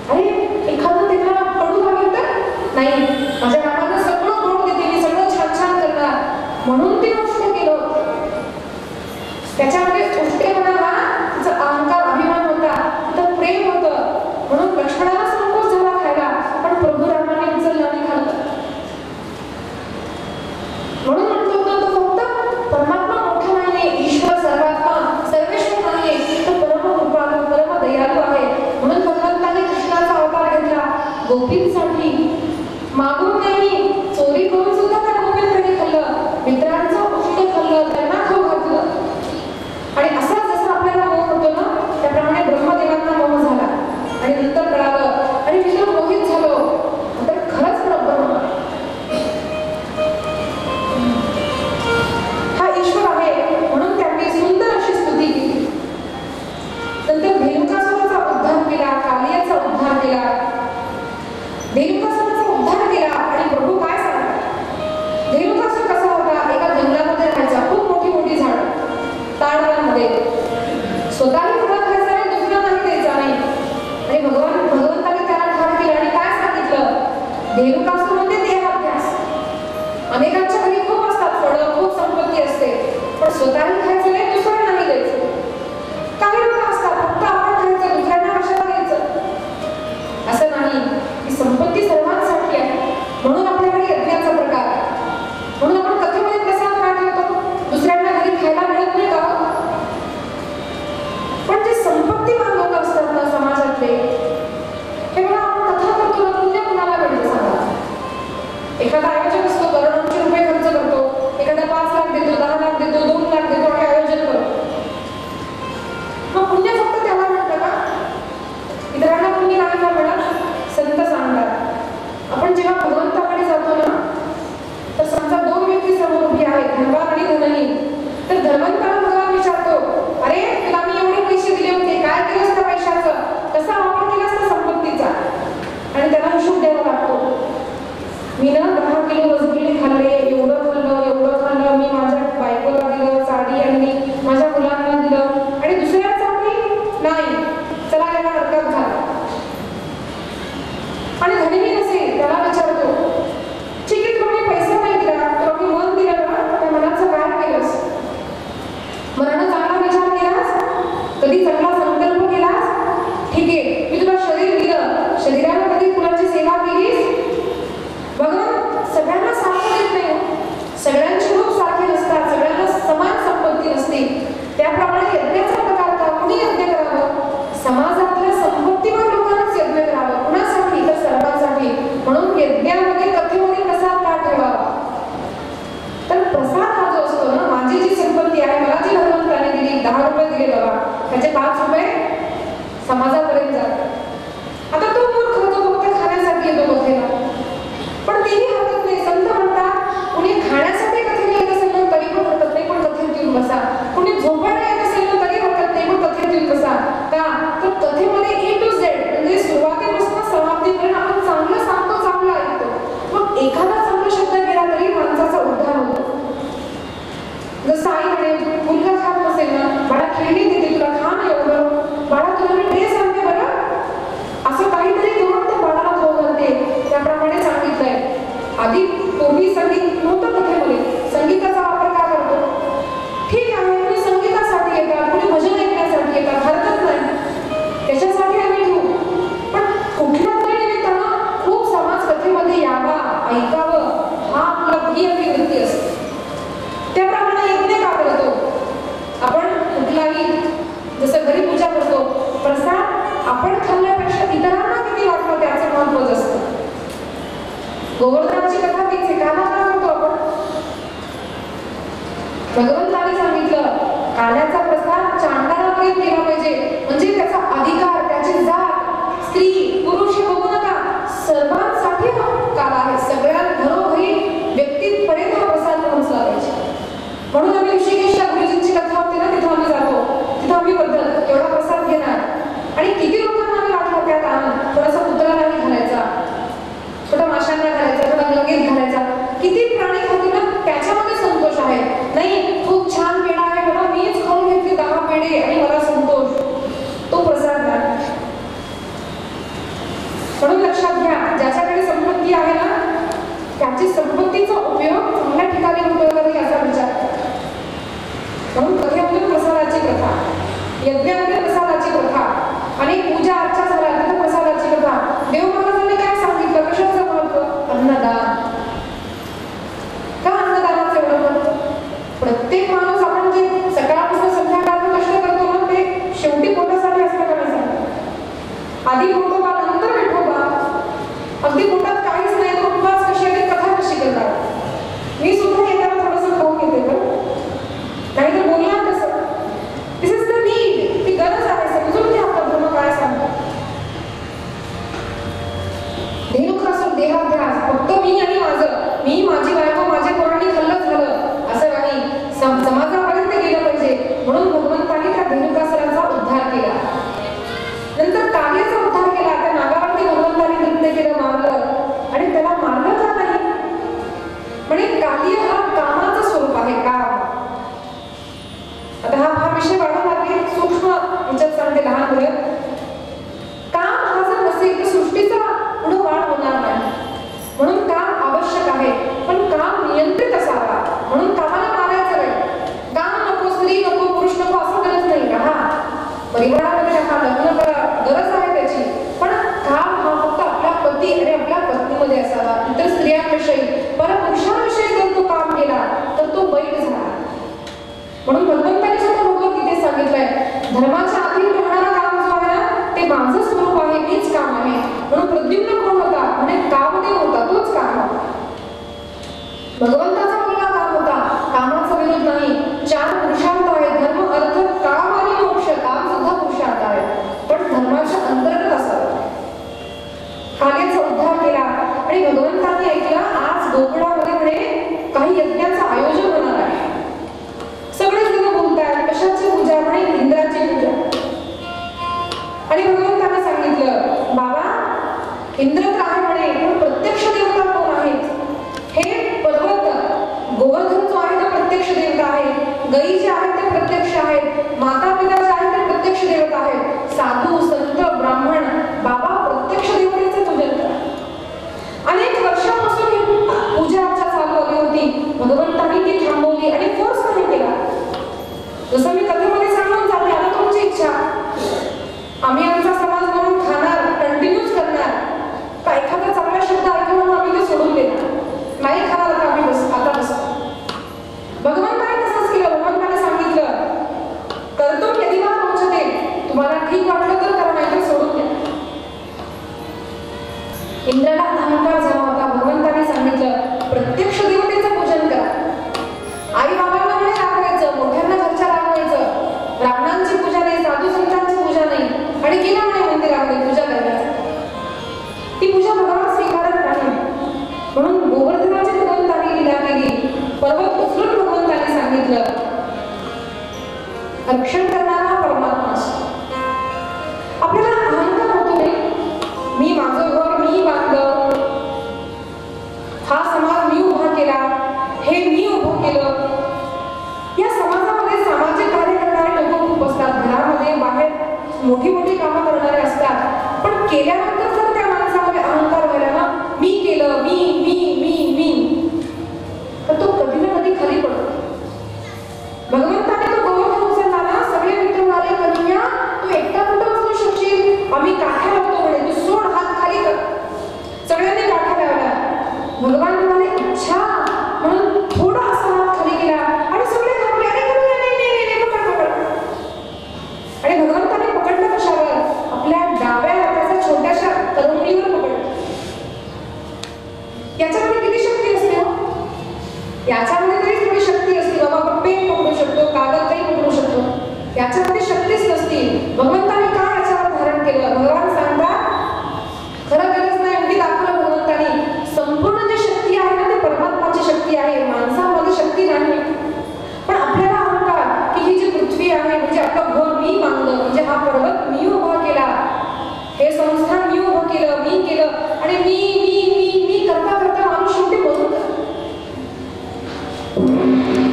अरे एखादं त्याला कडू लागेल तर नाही, माझ्या रामाला सगळं गोड देते, मी सगळं छान छान करणार, म्हणून ते उष्ट केलं. त्याच्यामध्ये उष्टेपणा हा तिचा अहंकार अभिमान होता, तिथं प्रेम होतं, म्हणून लक्ष्मणाला संकोच झाला खायला, पण प्रभू रामाने उचललं आणि खाल्लं. म्हणून म्हटलं होतं तो फक्त परमात्मा मोठा नाहीये, ईश्वर सर्वात्मा सर्वेश्वर नाहीये, तो परम कृपाळू परम दयाळू आहे. म्हणून भगवंताने कृष्णाचा अवतार घेतला गोपींसाठी, मागून नाही, चोरी करून सुद्धा त्या गोपींकडे खाल्लं, मित्रांचं उष्ट खाल्लं, त्यांना खाऊ घातलं. आणि असा जसा आपल्याला मोह होतो ना, त्याप्रमाणे ब्रह्मदेवांना मोह झाला आणि नंतर कळालं आणि मी तर मोहित झालो, तर खरंच ब्रह्म हा ईश्वर आहे, म्हणून त्यांनी सुंदर अशी स्तुती केली. नंतर धेनुकासुराचा उद्धार केला, कालियाचा उद्धार केला. धेनुकासुराचा उद्धार केला आणि प्रभू काय सांगतात, धेनुकासुर कसा होता, एका जंगलामध्ये राहायचा, खूप मोठी मोठी झाडं ताडमध्ये, स्वतःही फळं खायचं नाही, दुसऱ्यांनाही द्यायचं नाही. आणि भगवंताने त्याला ठार केलं आणि काय सांगितलं, धेनुकासुर म्हणजे देहाभ्यास. अनेकांच्या घरी खूप असतात फळं, खूप संपत्ती असते, पण स्वतःही खायचं नाही, दुसऱ्यांनाही द्यायचं. काही लोक असतात फक्त आपण खायचं, दुसऱ्यांना कशाला द्यायचं, असं नाही. ही संपत्ती सर्वांसाठी आहे, म्हणून आपल्याकडे यज्ञाचा प्रकार आहे. म्हणून आपण कथेमध्ये प्रसाद काय ठेवतो, दुसऱ्यांना घरी खायला मिळत नाही का, पण जे संपत्तीवान लोक असतात ना समाजातले, हे बघा आपण कथा करतो ना, पुण्य कुणाला मिळतं सांगा. एखादा आयोजक असतो, करोडोंचे रुपये खर्च करतो, एखादा 5 लाख देतो, 10 लाख देतो, 2 लाख देतो आणि आयोजन करतो, मग पुण्य फक्त त्याला मिळतं का, इतरांना पुण्य नाही का मिळत. संत सांगतात, आपण जेव्हा भगवंताकडे जातो ना, तर समजा 2 व्यक्ती समोर उभी आहेत, धनवान आणि धनहीन, तर धनवंताला भगवान विचारतो, अरे तुला मी एवढे पैसे दिले होते, काय केलंस त्या पैशाचं, कसा वापर केलास त्या संपत्तीचा, आणि त्याला हिशोब द्यावा लागतो. मी ना 10 किलो रसगुल्ले खाल्ले, एवढं खाल्लं, मी माझ्या बायकोला दिलं, साडी आणली, माझ्या मुलांना दिलं, आणि दुसऱ्यांसाठी नाही, चला याला नरकात घाल. आणि धनीही नसेल, त्याला विचारतो, ठीक आहे तुला मी पैसा नाही दिला, तुला मी मन दिलं ना, त्या मनाचं काय केलंस, मनानं चांगला विचार केलास, कधी चांगला संकल्प केलास, ठीक आहे मी तुला शरीर दिलं, शरीराला कधी कुणाची सेवा केलीस. भगवान सगळ्यांना सारखं देत नाही, सगळ्यांचे रूप सारखे नसतात, सगळ्यांना समान संपत्ती नसते. त्याप्रमाणे यज्ञाचा प्रकार का, कुणी यज्ञ करावं, समाजातल्या संपत्तीवान लोकांनाच यज्ञ करावं, कुणासाठी तर सर्वांसाठी. म्हणून यज्ञामध्ये कथेमध्ये प्रसाद का ठेवावा, तर प्रसाद हा जो असतो ना, माझी जी संपत्ती आहे, मला जी भगवंताने दिली, 10 रुपये दिले बाबा, त्याचे 5 रुपये समाजापर्यंत जातात. आता तो मूर्ख होतो, फक्त खाण्यासाठी येतो कथेला, पण तेही हरकत नाही. संत म्हणतात, कुणी खाण्यासाठी कथेला येत असेल ना तरी पण हरकत नाही, पण कथेत येऊन बसा. कुणी झोपायला येत असेल ना तरी हरकत नाही, पण कथेत येऊन बसा. का तर कथेमध्ये A to Z म्हणजे सुरुवातीपासून समाप्तीपर्यंत आपण चांगलं सांगतो, चांगलं ऐकतो. मग एखादा चांगला शब्द गेला तरी माणसाचा उद्धार होतो. जसं आई म्हणे, मुलगा खात नसेल ना, बाळा खेळणी देते तुला, खा ना एवढं, बाळा तुला मी ड्रेस आणते बरं, असं काहीतरी घेऊन त्या बाळाला खाऊ घालते. त्याप्रमाणे सांगितलंय. आधी पूर्वी संगीत नव्हतं कथेमध्ये, संगीताचा वापर का करतो, ठीक आहे कुणी संगीतासाठी येतात, कुणी भजन ऐकण्यासाठी येतात, हरकत नाही, त्याच्यासाठी आम्ही घेऊ, पण कुठल्या तरी निमित्तानं खूप समाज कथेमध्ये यावा, ऐकावं, हा आपला ही अभिवृत्ती असते. त्याप्रमाणे यज्ञ का करतो आपण, कुठलाही जसं घरी पूजा करतो, प्रसाद आपण खाल्ल्यापेक्षा इतरांना किती वाटतं त्याचं महत्त्व असतं. गोवर्धनाची कथा तीच आहे, काला का करतो आपण, भगवंताने सांगितलं काल्याचा प्रसाद चांडाळापर्यंत गेला पाहिजे, म्हणजे त्याचा अधिकार, त्याची जात, स्त्री पुरुष हे बघू नका, सर्वांसाठी काल आहे, सगळ्या घरोघरी व्यक्तीपर्यंत हा प्रसाद पोहोचला पाहिजे. म्हणून आम्ही ऋषिकेशच्या गुरुजींची कथा होती ना, तिथं आम्ही जातो, तिथं आम्ही बदल एवढा प्रसाद घेणार, आणि किती लोकांना आम्ही वाटलं त्यात आनंद, थोडासा कुत्र्यालाही घालायचा, छोट्या माशांना घालायचा, थोडा लगेच घालायचा, किती प्राणी खातील ना त्याच्यामध्ये संतोष आहे. नाही खूप छान पेढा आहे बघा, मीच खाऊन परिवारामध्ये हा लग्न करा, गरज आहे त्याची, पण काम हा फक्त आपल्या पती आणि आपल्या पत्नीमध्ये असावा. इतर स्त्रियांविषयी परपुरुषांविषयी जर तो काम केला तर तो वाईट झाला. म्हणून भगवंतांनी सुद्धा भगवद्गीतेत सांगितलंय, धर्माच्या अधीन राहणारं काम जो आहे ना ते माझं स्वरूप आहे, मीच काम आहे. म्हणून प्रद्युम्न कोण होता? म्हणजे कामदेव होता, तोच काम होता. भगवंताचा मुलगा काम होता, कामाचा विरोध नाही. 4 पुरुषार्थ आहेत, धर्म, अर्थ, काम आणि मोक्ष. काम सुद्धा पुरुषार्थ आहे, पण धर्माच्या अंतर्गत असावं. कालेचा उद्धार केला आणि भगवंतांनी ऐकलं, आज गोकुळामध्ये म्हणे काही यज्ञाचं आयोजन होणार आहे. सगळे जण बोलतात, कशाची पूजा? म्हणे इंद्राची पूजा. आणि भगवंतांना सांगितलं, बाबा इंद्र तर आहे म्हणे, पण प्रत्यक्ष देवता कोण आहेत? हे पर्वत, गोवर्धन जो आहे तो प्रत्यक्ष देवता आहे, गायी जे आहेत ते प्रत्यक्ष आहेत, माता पिता जे आहेत ते प्रत्यक्ष देवता आहेत, साधू संत ब्राह्मण बाबा प्रत्यक्ष देवतेचं पूजन करा. अनेक वर्षापासून ही पूजा अर्चा चालू आली होती. भगवंतांनी ती थांबवली आणि फोर्स नाही केला. जसं मी कथेमध्ये सांगून जाते, आता तुमची इच्छा, आम्ही आमचा समाज म्हणून खाणार, कंटिन्यूच करणार का एखादा चांगला शब्द ऐकून म्हणून आम्ही ते सोडून देणार? नाही खाणार आता आम्ही आता बस. भगवंताने तसंच केलं. भगवंताने सांगितलं, कर्तुम यदि वा रोचते, तुम्हाला ठीक वाटलं तर करा, नाही तर सोडून द्या. इंद्राला अहंकार झाला होता. भगवंताने सांगितलं, प्रत्यक्ष देवतेचं पूजन करा. आई बाबांना म्हणे रागवायचं, मोठ्यांना घरच्या रागवायचं, ब्राह्मणांची पूजा नाही, साधू संतांची पूजा नाही, आणि गेला म्हणे मंदिरामध्ये पूजा करण्याचं. ती पूजा भगवान स्वीकारत नाही. म्हणून गोवर्धनाची भगवंतांनी लीला केली. पर्वत उचलून भगवंतांनी सांगितलं, रक्षण करणारा परमात्मा असतो. आपल्याला अहंकार होतो नाही, मी माझं घर मी बांधलं, हा समाज मी उभा केला, हे मी उभं केलं. या समाजामध्ये सामाजिक कार्य करणारे लोक खूप असतात, घरामध्ये बाहेर मोठी मोठी कामं करणारे असतात, पण केल्यानंतर जर त्या माणसामध्ये अहंकार व्हायला ना, मी केलं, मी मी मी मी, तर तो कधी ना कधी खाली पडतो. भगवंताने तो गोवर्धन उचलला ना, सगळे मित्र म्हणाले, कन्या तू एकटा कुठं बसू शकशील, आम्ही काठ्या लावतो म्हणे, तू सोड, हात खाली कर. सगळ्यांनी काठ्या लावल्या. भगवान म्हणाले, इच्छा, म्हणून थोडा असा हात खाली केला आणि सगळे घाबरले, अरे नाही पकड पकड. आणि भगवंताने पकडलं कशावर? आपल्या डाव्या हाताच्या छोट्याशा करंगळीवर पकडलं. याच्यामध्ये किती शक्ती असते हो? याच्यामध्ये तरी थोडी शक्ती असते, बाबा आपण पेन पकडू शकतो, कागद काही पकडू शकतो, याच्यामध्ये शक्तीच नसती. भगवंताने का याच्यावर धारण केलं? भगवान सांगतात, खरं गरज नाही एवढी दाखवलं भगवंतानी. संपूर्ण जी शक्ती आहे ना, ती परमात्माची शक्ती आहे, माणसामध्ये शक्ती नाही. पण आपल्याला अहंकार की ही जी पृथ्वी आहे, म्हणजे आपलं घर मी बांधलं, म्हणजे हा पर्वत मी उभा केला, हे संस्थान मी उभं केलं, मी केलं, आणि मी मी मी मी करता करता माणूस शेवटी बोलून जातो.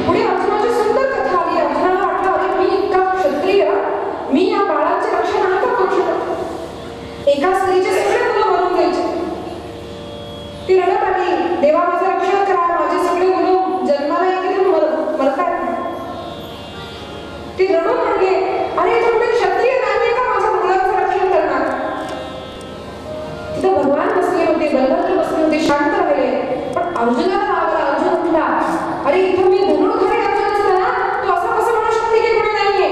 पुढे अर्जुनाची सुंदर कथा आली. अर्जुनाला वाटलं, अरे मी इतका क्षत्रिय, मी या बाळाचे रक्षण नाही का करू शकत? एका स्त्रीचे सगळे मुलं मरून जायचे. ती रडत आली, देवा माझं रक्षण करा, माझे सगळे मुलं जन्माला येते मरतात. ती रडून म्हणली, अरे तुम्ही क्षत्रिय नाहीये का माझ्या मुलांचं रक्षण करणार? तिथं भगवान बसले होते, बलभद्र बसले होते, शांत राहिले. पण अर्जुनाला आवडला. अर्जुन उठला, अरे इथं मी धनुर्धारी अर्जुन असताना तू असं कसं म्हणू शकते की कोणी नाहीये?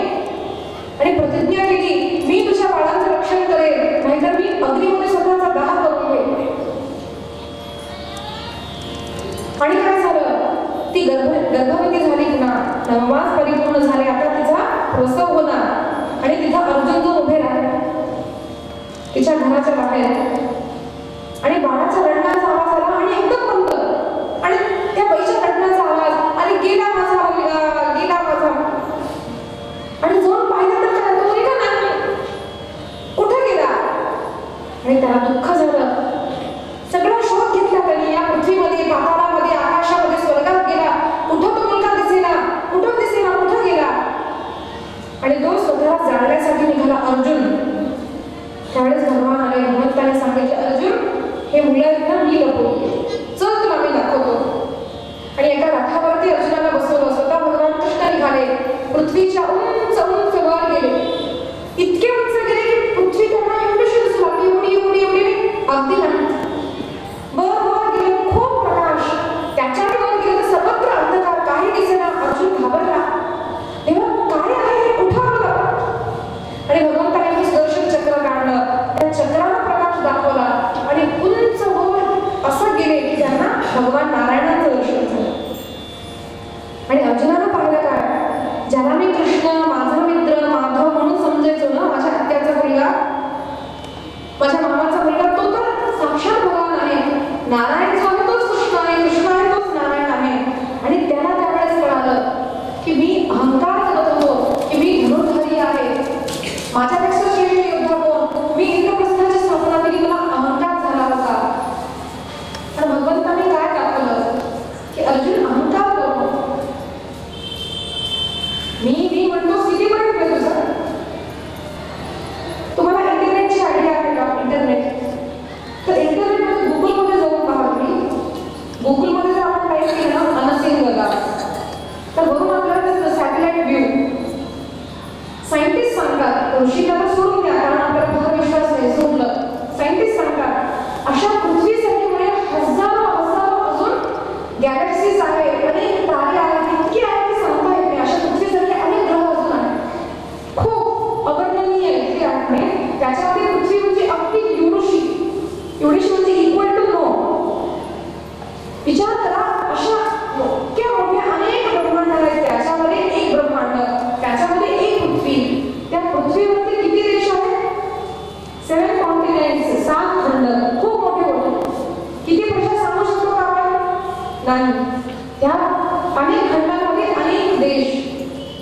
आणि प्रतिज्ञा केली, मी तुझ्या बाळांचं रक्षण करेन, नाहीतर मी अग्नीमध्ये स्वतःचा दाह करून घेईन. आणि काय झालं? ती गर्भवती झाली पुन्हा, 9 मास परिपूर्ण झाले. आता तिचा प्रसव होणार आणि तिथं अर्जुन जो उभे राहिले तिच्या घराच्या बाहेर, आणि बाळाच्या रडण्याचा आवाज आला आणि एकदम बंद, आणि त्या बाईच्या रडण्याचा आवाज, अरे गेला माझा मुलगा, गेला माझा. आणि जाऊन पाहिलं तर त्याला तो मुलगा नाही, कुठे गेला? आणि त्याला दुःख झालं. सगळा शोध घेतला त्यांनी, या पृथ्वीमध्ये, पाताळामध्ये, आकाशामध्ये, स्वर्गात गेला, कुठं तो मुलगा दिसेना, कुठं दिसेना, कुठं गेला. आणि तो स्वतःला जाळण्यासाठी निघाला अर्जुन. त्यावेळेस भगवान आले. भगवंताने सांगितलं, अर्जुन हे मुलं मी लपवली, चल तुला मी दाखवतो. आणि एका रथावरती अर्जुनाला बसवलं. स्वतः भगवान कृष्ण निघाले, पृथ्वीच्या उंच उंच वर गेले. इतके उंच गेले की पृथ्वी त्यांना एवढीशी दिसू लागली, एवढी एवढी एवढी अगदी लहान. वर गेले खूप प्रकाश, त्याच्यावर वर गेले तर सर्वत्र अंधकार, काही दिसेना. अर्जुन घाबरला. तेव्हा काय आहे हे कुठं आलं? आणि भगवंताने सुदर्शन चक्र काढलं, त्या चक्राला प्रकाश दाखवला आणि उंच वर असं गेले की त्यांना भगवान नारायणाचं दर्शन झालं. आणि अर्जुनानं पाहिलं काय, ज्याला मी कृष्ण माझा मित्र माधव म्हणून समजायचो ना, माझ्या आत्याचा मुलगा, माझ्या मामाचा मुलगा, तो तर साक्षात भगवान आहे. नारायण जो आहे तोच कृष्ण आहे, कृष्ण आहे तोच नारायण आहे. आणि त्याला त्यावेळेस कळालं की मी अहंकार करत होतो की मी धनुर्धारी आहे, माझ्यापेक्षा श्रेष्ठ योद्धा कोण, मी इंद्रप्रस्थाची स्थापना केली, मला अहंकार झाला होता. पण भगवंताने काय दाखवलं की अर्जुन अहंकार करतो. मी म्हणतो स्थितीपर्यंत आहे तुझा. तुम्हाला इंटरनेटची आयडिया आहे का? इंटरनेट तर इंटरनेटमध्ये गुगलमध्ये जाऊन पहा तुम्ही. गुगलमध्ये जर आपण टाईप केलं ना अनसिंग लगा तर बघून आपल्याला सॅटेलाइट व्ह्यू. सायंटिस्ट सांगतात, ऋषिकाला सोडून द्या कारण आपल्याला फार विश्वास नाही, सोडलं. सायंटिस्ट सांगतात अशा पृथ्वीसारखीमुळे हजारो हजारो अजून गॅलेक्सीज आहेत, अनेक तारे आहेत, इतकी आहेत की सांगता येत नाही. अशा पृथ्वीसारखे अनेक ग्रह अजून आहेत, खूप अवर्णनीय इतके आहेत. त्याच्यामध्ये पृथ्वी म्हणजे अगदी एवढीशी म्हणजे इक्वल टू नो. विचार करा, अशा मोठ्या मोठ्या अनेक ब्रह्मांड आहेत, त्याच्यामध्ये एक ब्रह्मांड, त्याच्यामध्ये एक पृथ्वी. त्या पृथ्वीवरती किती देश आहेत? 7 कॉन्टिनेंट्स, 7 खंड, खूप मोठे मोठे. किती प्रश्न सांगू शकतो का आपण? नाही. त्या अनेक खंडांमध्ये अनेक देश,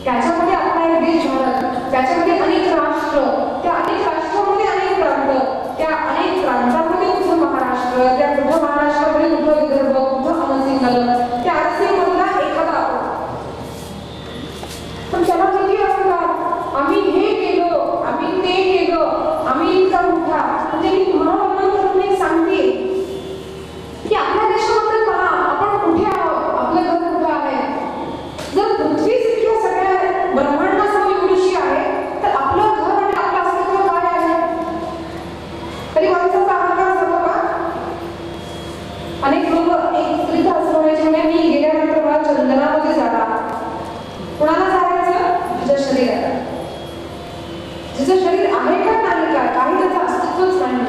त्याच्यामध्ये आपला एक देश भारत, त्याच्यामध्ये अनेक राष्ट्र, त्या अनेक राष्ट्रांमध्ये अनेक प्रांत, त्या अनेक प्रांतांमध्ये कुठं महाराष्ट्र, त्या कुठं महाराष्ट्रामध्ये कुठं विदर्भ, कुठं अनसिंगल, त्या अनसिंगलमधला एखादा आपण. पण त्याला किती असतात, आम्ही हे केलो, आम्ही ते केलो, आम्ही इतका मोठा. म्हणजे मी तुम्हाला वर्णन करत नाही, सांगते की आपल्या देशाबद्दल पहा, आपण कुठे आहोत, आपलं घर कुठं आहे. जर पृथ्वी इतक्या सगळ्या ब्रह्मांडासमोर एवढीशी आहे तर आपलं घर आणि आपलं अस्तित्व काय आहे? तरी माणसाचा अहंकार असतो का? अनेक लोक एक स्त्रीचा असं म्हणायचे, मी गेल्यानंतर मला चंदनामध्ये जाणार. कुणाला जायचं? तुझ्या शरीरात. जिचं शरीर आहे का नाही का, काही त्याचं अस्तित्वच नाही.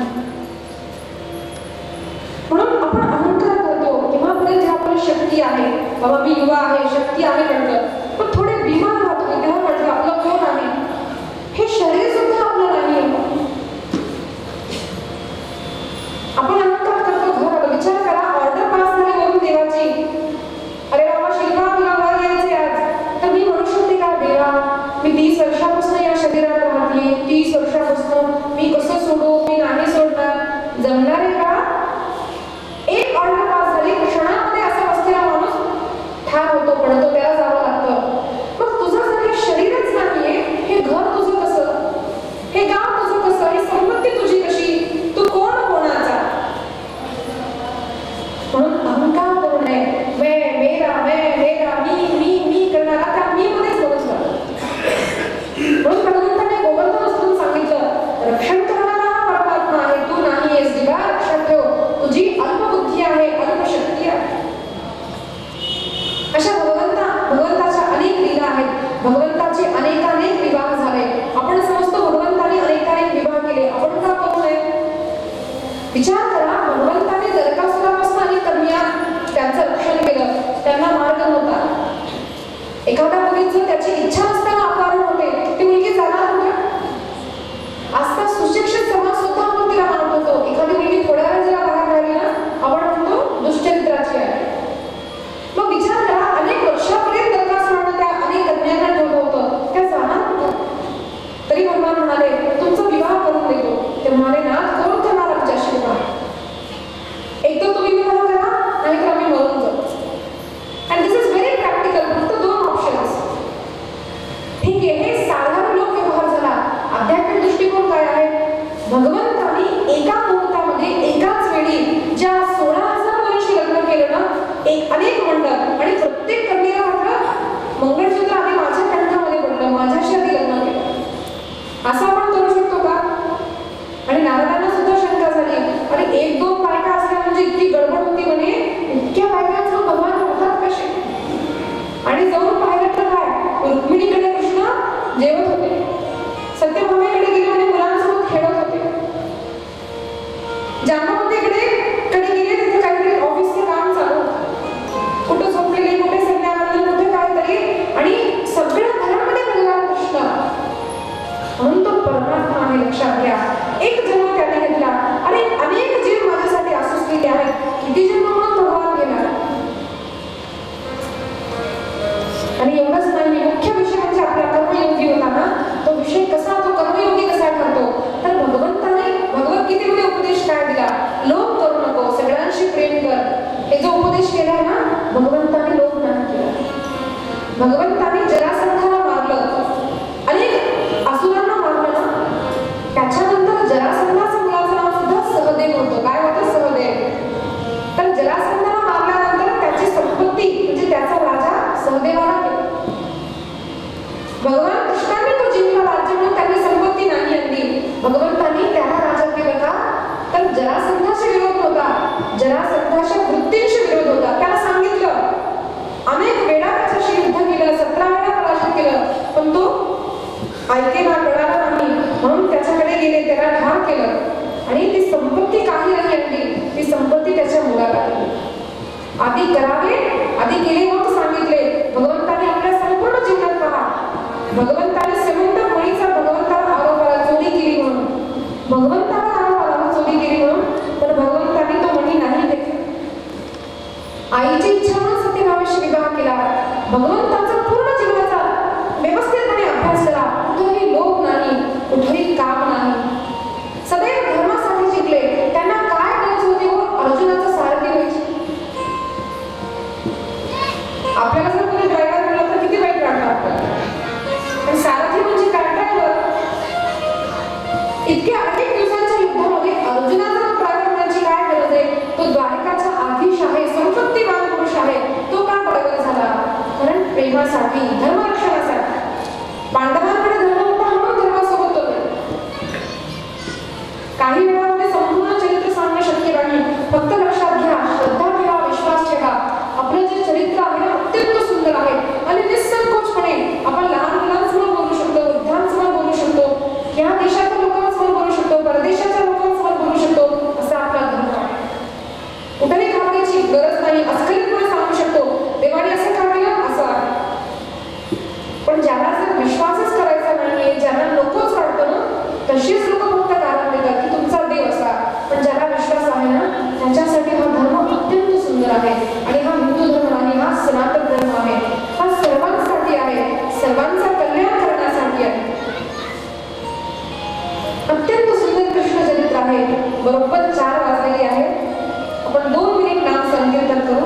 म्हणून आपण अहंकार करतो. केव्हापर्यंत जेव्हा आपली शक्ती आहे, बाबा मी युवा आहे, शक्ती आहे कळतं, पण थोडे बीमार राहतो तेव्हा कळतं आपलं कोण आहे. हे शरीर सुद्धा आपलं नाही. आपण अहंकार करतो. घर विचार करा, ऑर्डर पास झाली वरून देवाची, अरे बाबा शिल्पा तुला वर यायचे आज, तर मी म्हणू शकते का देवा मी 30 वर्षापासून या शरीरात राहते, 30 वर्षापासून मी कसं सोडू, मी नाही सोडणार, जमणार आहे का? एक ऑर्डर पास झाली, क्षणामध्ये असा बसलेला माणूस ठार होतो, पडतो, त्याला जावं लागतं. मग तुझं जर हे शरीरच नाहीये, हे घर तुझं कसं, हे गाव तुझं कसं, ही संपत्ती तुझी कशी, तू कोण कोणाचा? म्हणून अहंकार करू नये. मेरा, मी करणारा त्या मी मध्येच बघत एक जन्म त्याने घेतला आणि अनेक जीव माझ्यासाठी आसुसलेले आहेत, किती जन्म म्हणून भगवान घेणार. आणि एवढंच नाही, मुख्य विषय म्हणजे आपला कर्मयोगी होता ना, तो विषय कसा, तो कर्मयोगी कसा ठरतो, तर भगवंताने भगवद्गीतेमध्ये उपदेश काय दिला, लोभ करू नको, सगळ्यांशी प्रेम कर. हे जो उपदेश केला ना, भगवंताने लोभ नाही केला. भगवंताने जरासंधाला मारलं, अनेक असुरांना मारलं ना, त्याच्यानंतर जरासंधाचं मुलाचं नाव सुद्धा सहदेव होतं. काय होतं? सहदेव. तर जरासंधाला मारल्यानंतर त्याची संपत्ती म्हणजे त्याचा राजा सहदेवाला केला. भगवान कृष्णाने तो जिंकला राज्य म्हणून त्यांनी संपत्ती नाही आणली. भगवंतांनी त्याला राजा केलं का, तर जरासंधाशी विरोध होता, जरासंधाच्या वृत्तींशी विरोध होता. त्याला सांगितलं, अनेक वेळा त्याच्याशी युद्ध केलं, 17 वेळा पराजित केलं, पण तो ऐकेना, कळाला नाही, म्हणून त्याच्याकडे गेले, त्याला ठार केलं आणि ती संपत्ती काही नाही आणली, ती संपत्ती त्याच्या मुलाला आली. आधी करावे, आधी केले मग सांगितले. भगवंताने आपल्या संपूर्ण जीवनात पहा, भगवंताने श्रीमंत मुलीचा भगवंताला आरोप आला, चोरी केली म्हणून, भगवंताला आरोप आला चोरी केली म्हणून, तर भगवंताने तो मणी नाही घेतला. आईची इच्छा म्हणून सत्यभामेशी विवाह केला. भगवंताचा पूर्ण जीवनाचा व्यवस्थितपणे अभ्यास केला, कुठेही लोभ नाही, कुठेही काम नाही, सदैव धर्मासाठी जिंकले. त्यांना काय गरज होती हो अर्जुनाचा सारथी व्हायची? आपल्याला जर कोणी ड्रायव्हर मिळाला तर किती वाईट वाटतं आपल्याला, पण सारथी म्हणजे काय? ड्रायव्हर. इतक्या अनेक दिवसांच्या युद्धामध्ये अर्जुनाचा ड्रायव्हर होण्याची काय गरज आहे? तो द्वारकाचा आधीश आहे, संपत्तीवान पुरुष आहे, तो का ड्रायव्हर झाला? कारण प्रेमासाठी, धर्मरक्षणासाठी. पांडवांकडे धर्म होता म्हणून धर्मासोबत होते. काही वेळामध्ये संपूर्ण चरित्र सांगणं शक्य नाही, फक्त लक्षात घ्या, श्रद्धा ठेवा, विश्वास ठेवा. आपलं जे चरित्र आहे ना, अत्यंत सुंदर आहे आणि निसंकोचपणे आपण लहान मुलांसमोर बोलू शकतो, वृद्धांसमोर बोलू शकतो, या देशाच्या लोकांसमोर बोलू शकतो, परदेशाच्या लोकांसमोर बोलू शकतो. असा आपला धर्म आहे. कुठेही घाबरायची गरज नाही, अस्खलितपणे सांगू शकतो, देवाने असं का केलं, असं आहे. पण ज्याला जर विश्वासच करायचा नाहीये, ज्यांना नकोच वाटतं ना, तशीच लोक फक्त कारण देतात की तुमचा देव असा. पण ज्याला विश्वास आहे ना, त्याच्यासाठी हा धर्म अत्यंत सुंदर आहे. आणि हा हिंदू धर्म नाही, हा सनातन धर्म आहे. हा सर्वांसाठी आहे, सर्वांचा कल्याण करण्यासाठी आहे. अत्यंत सुंदर कृष्ण चरित्र आहे. बरोबर 4 वाजलेले आहे. आपण 2 मिनिट नाम संकीर्तन करू.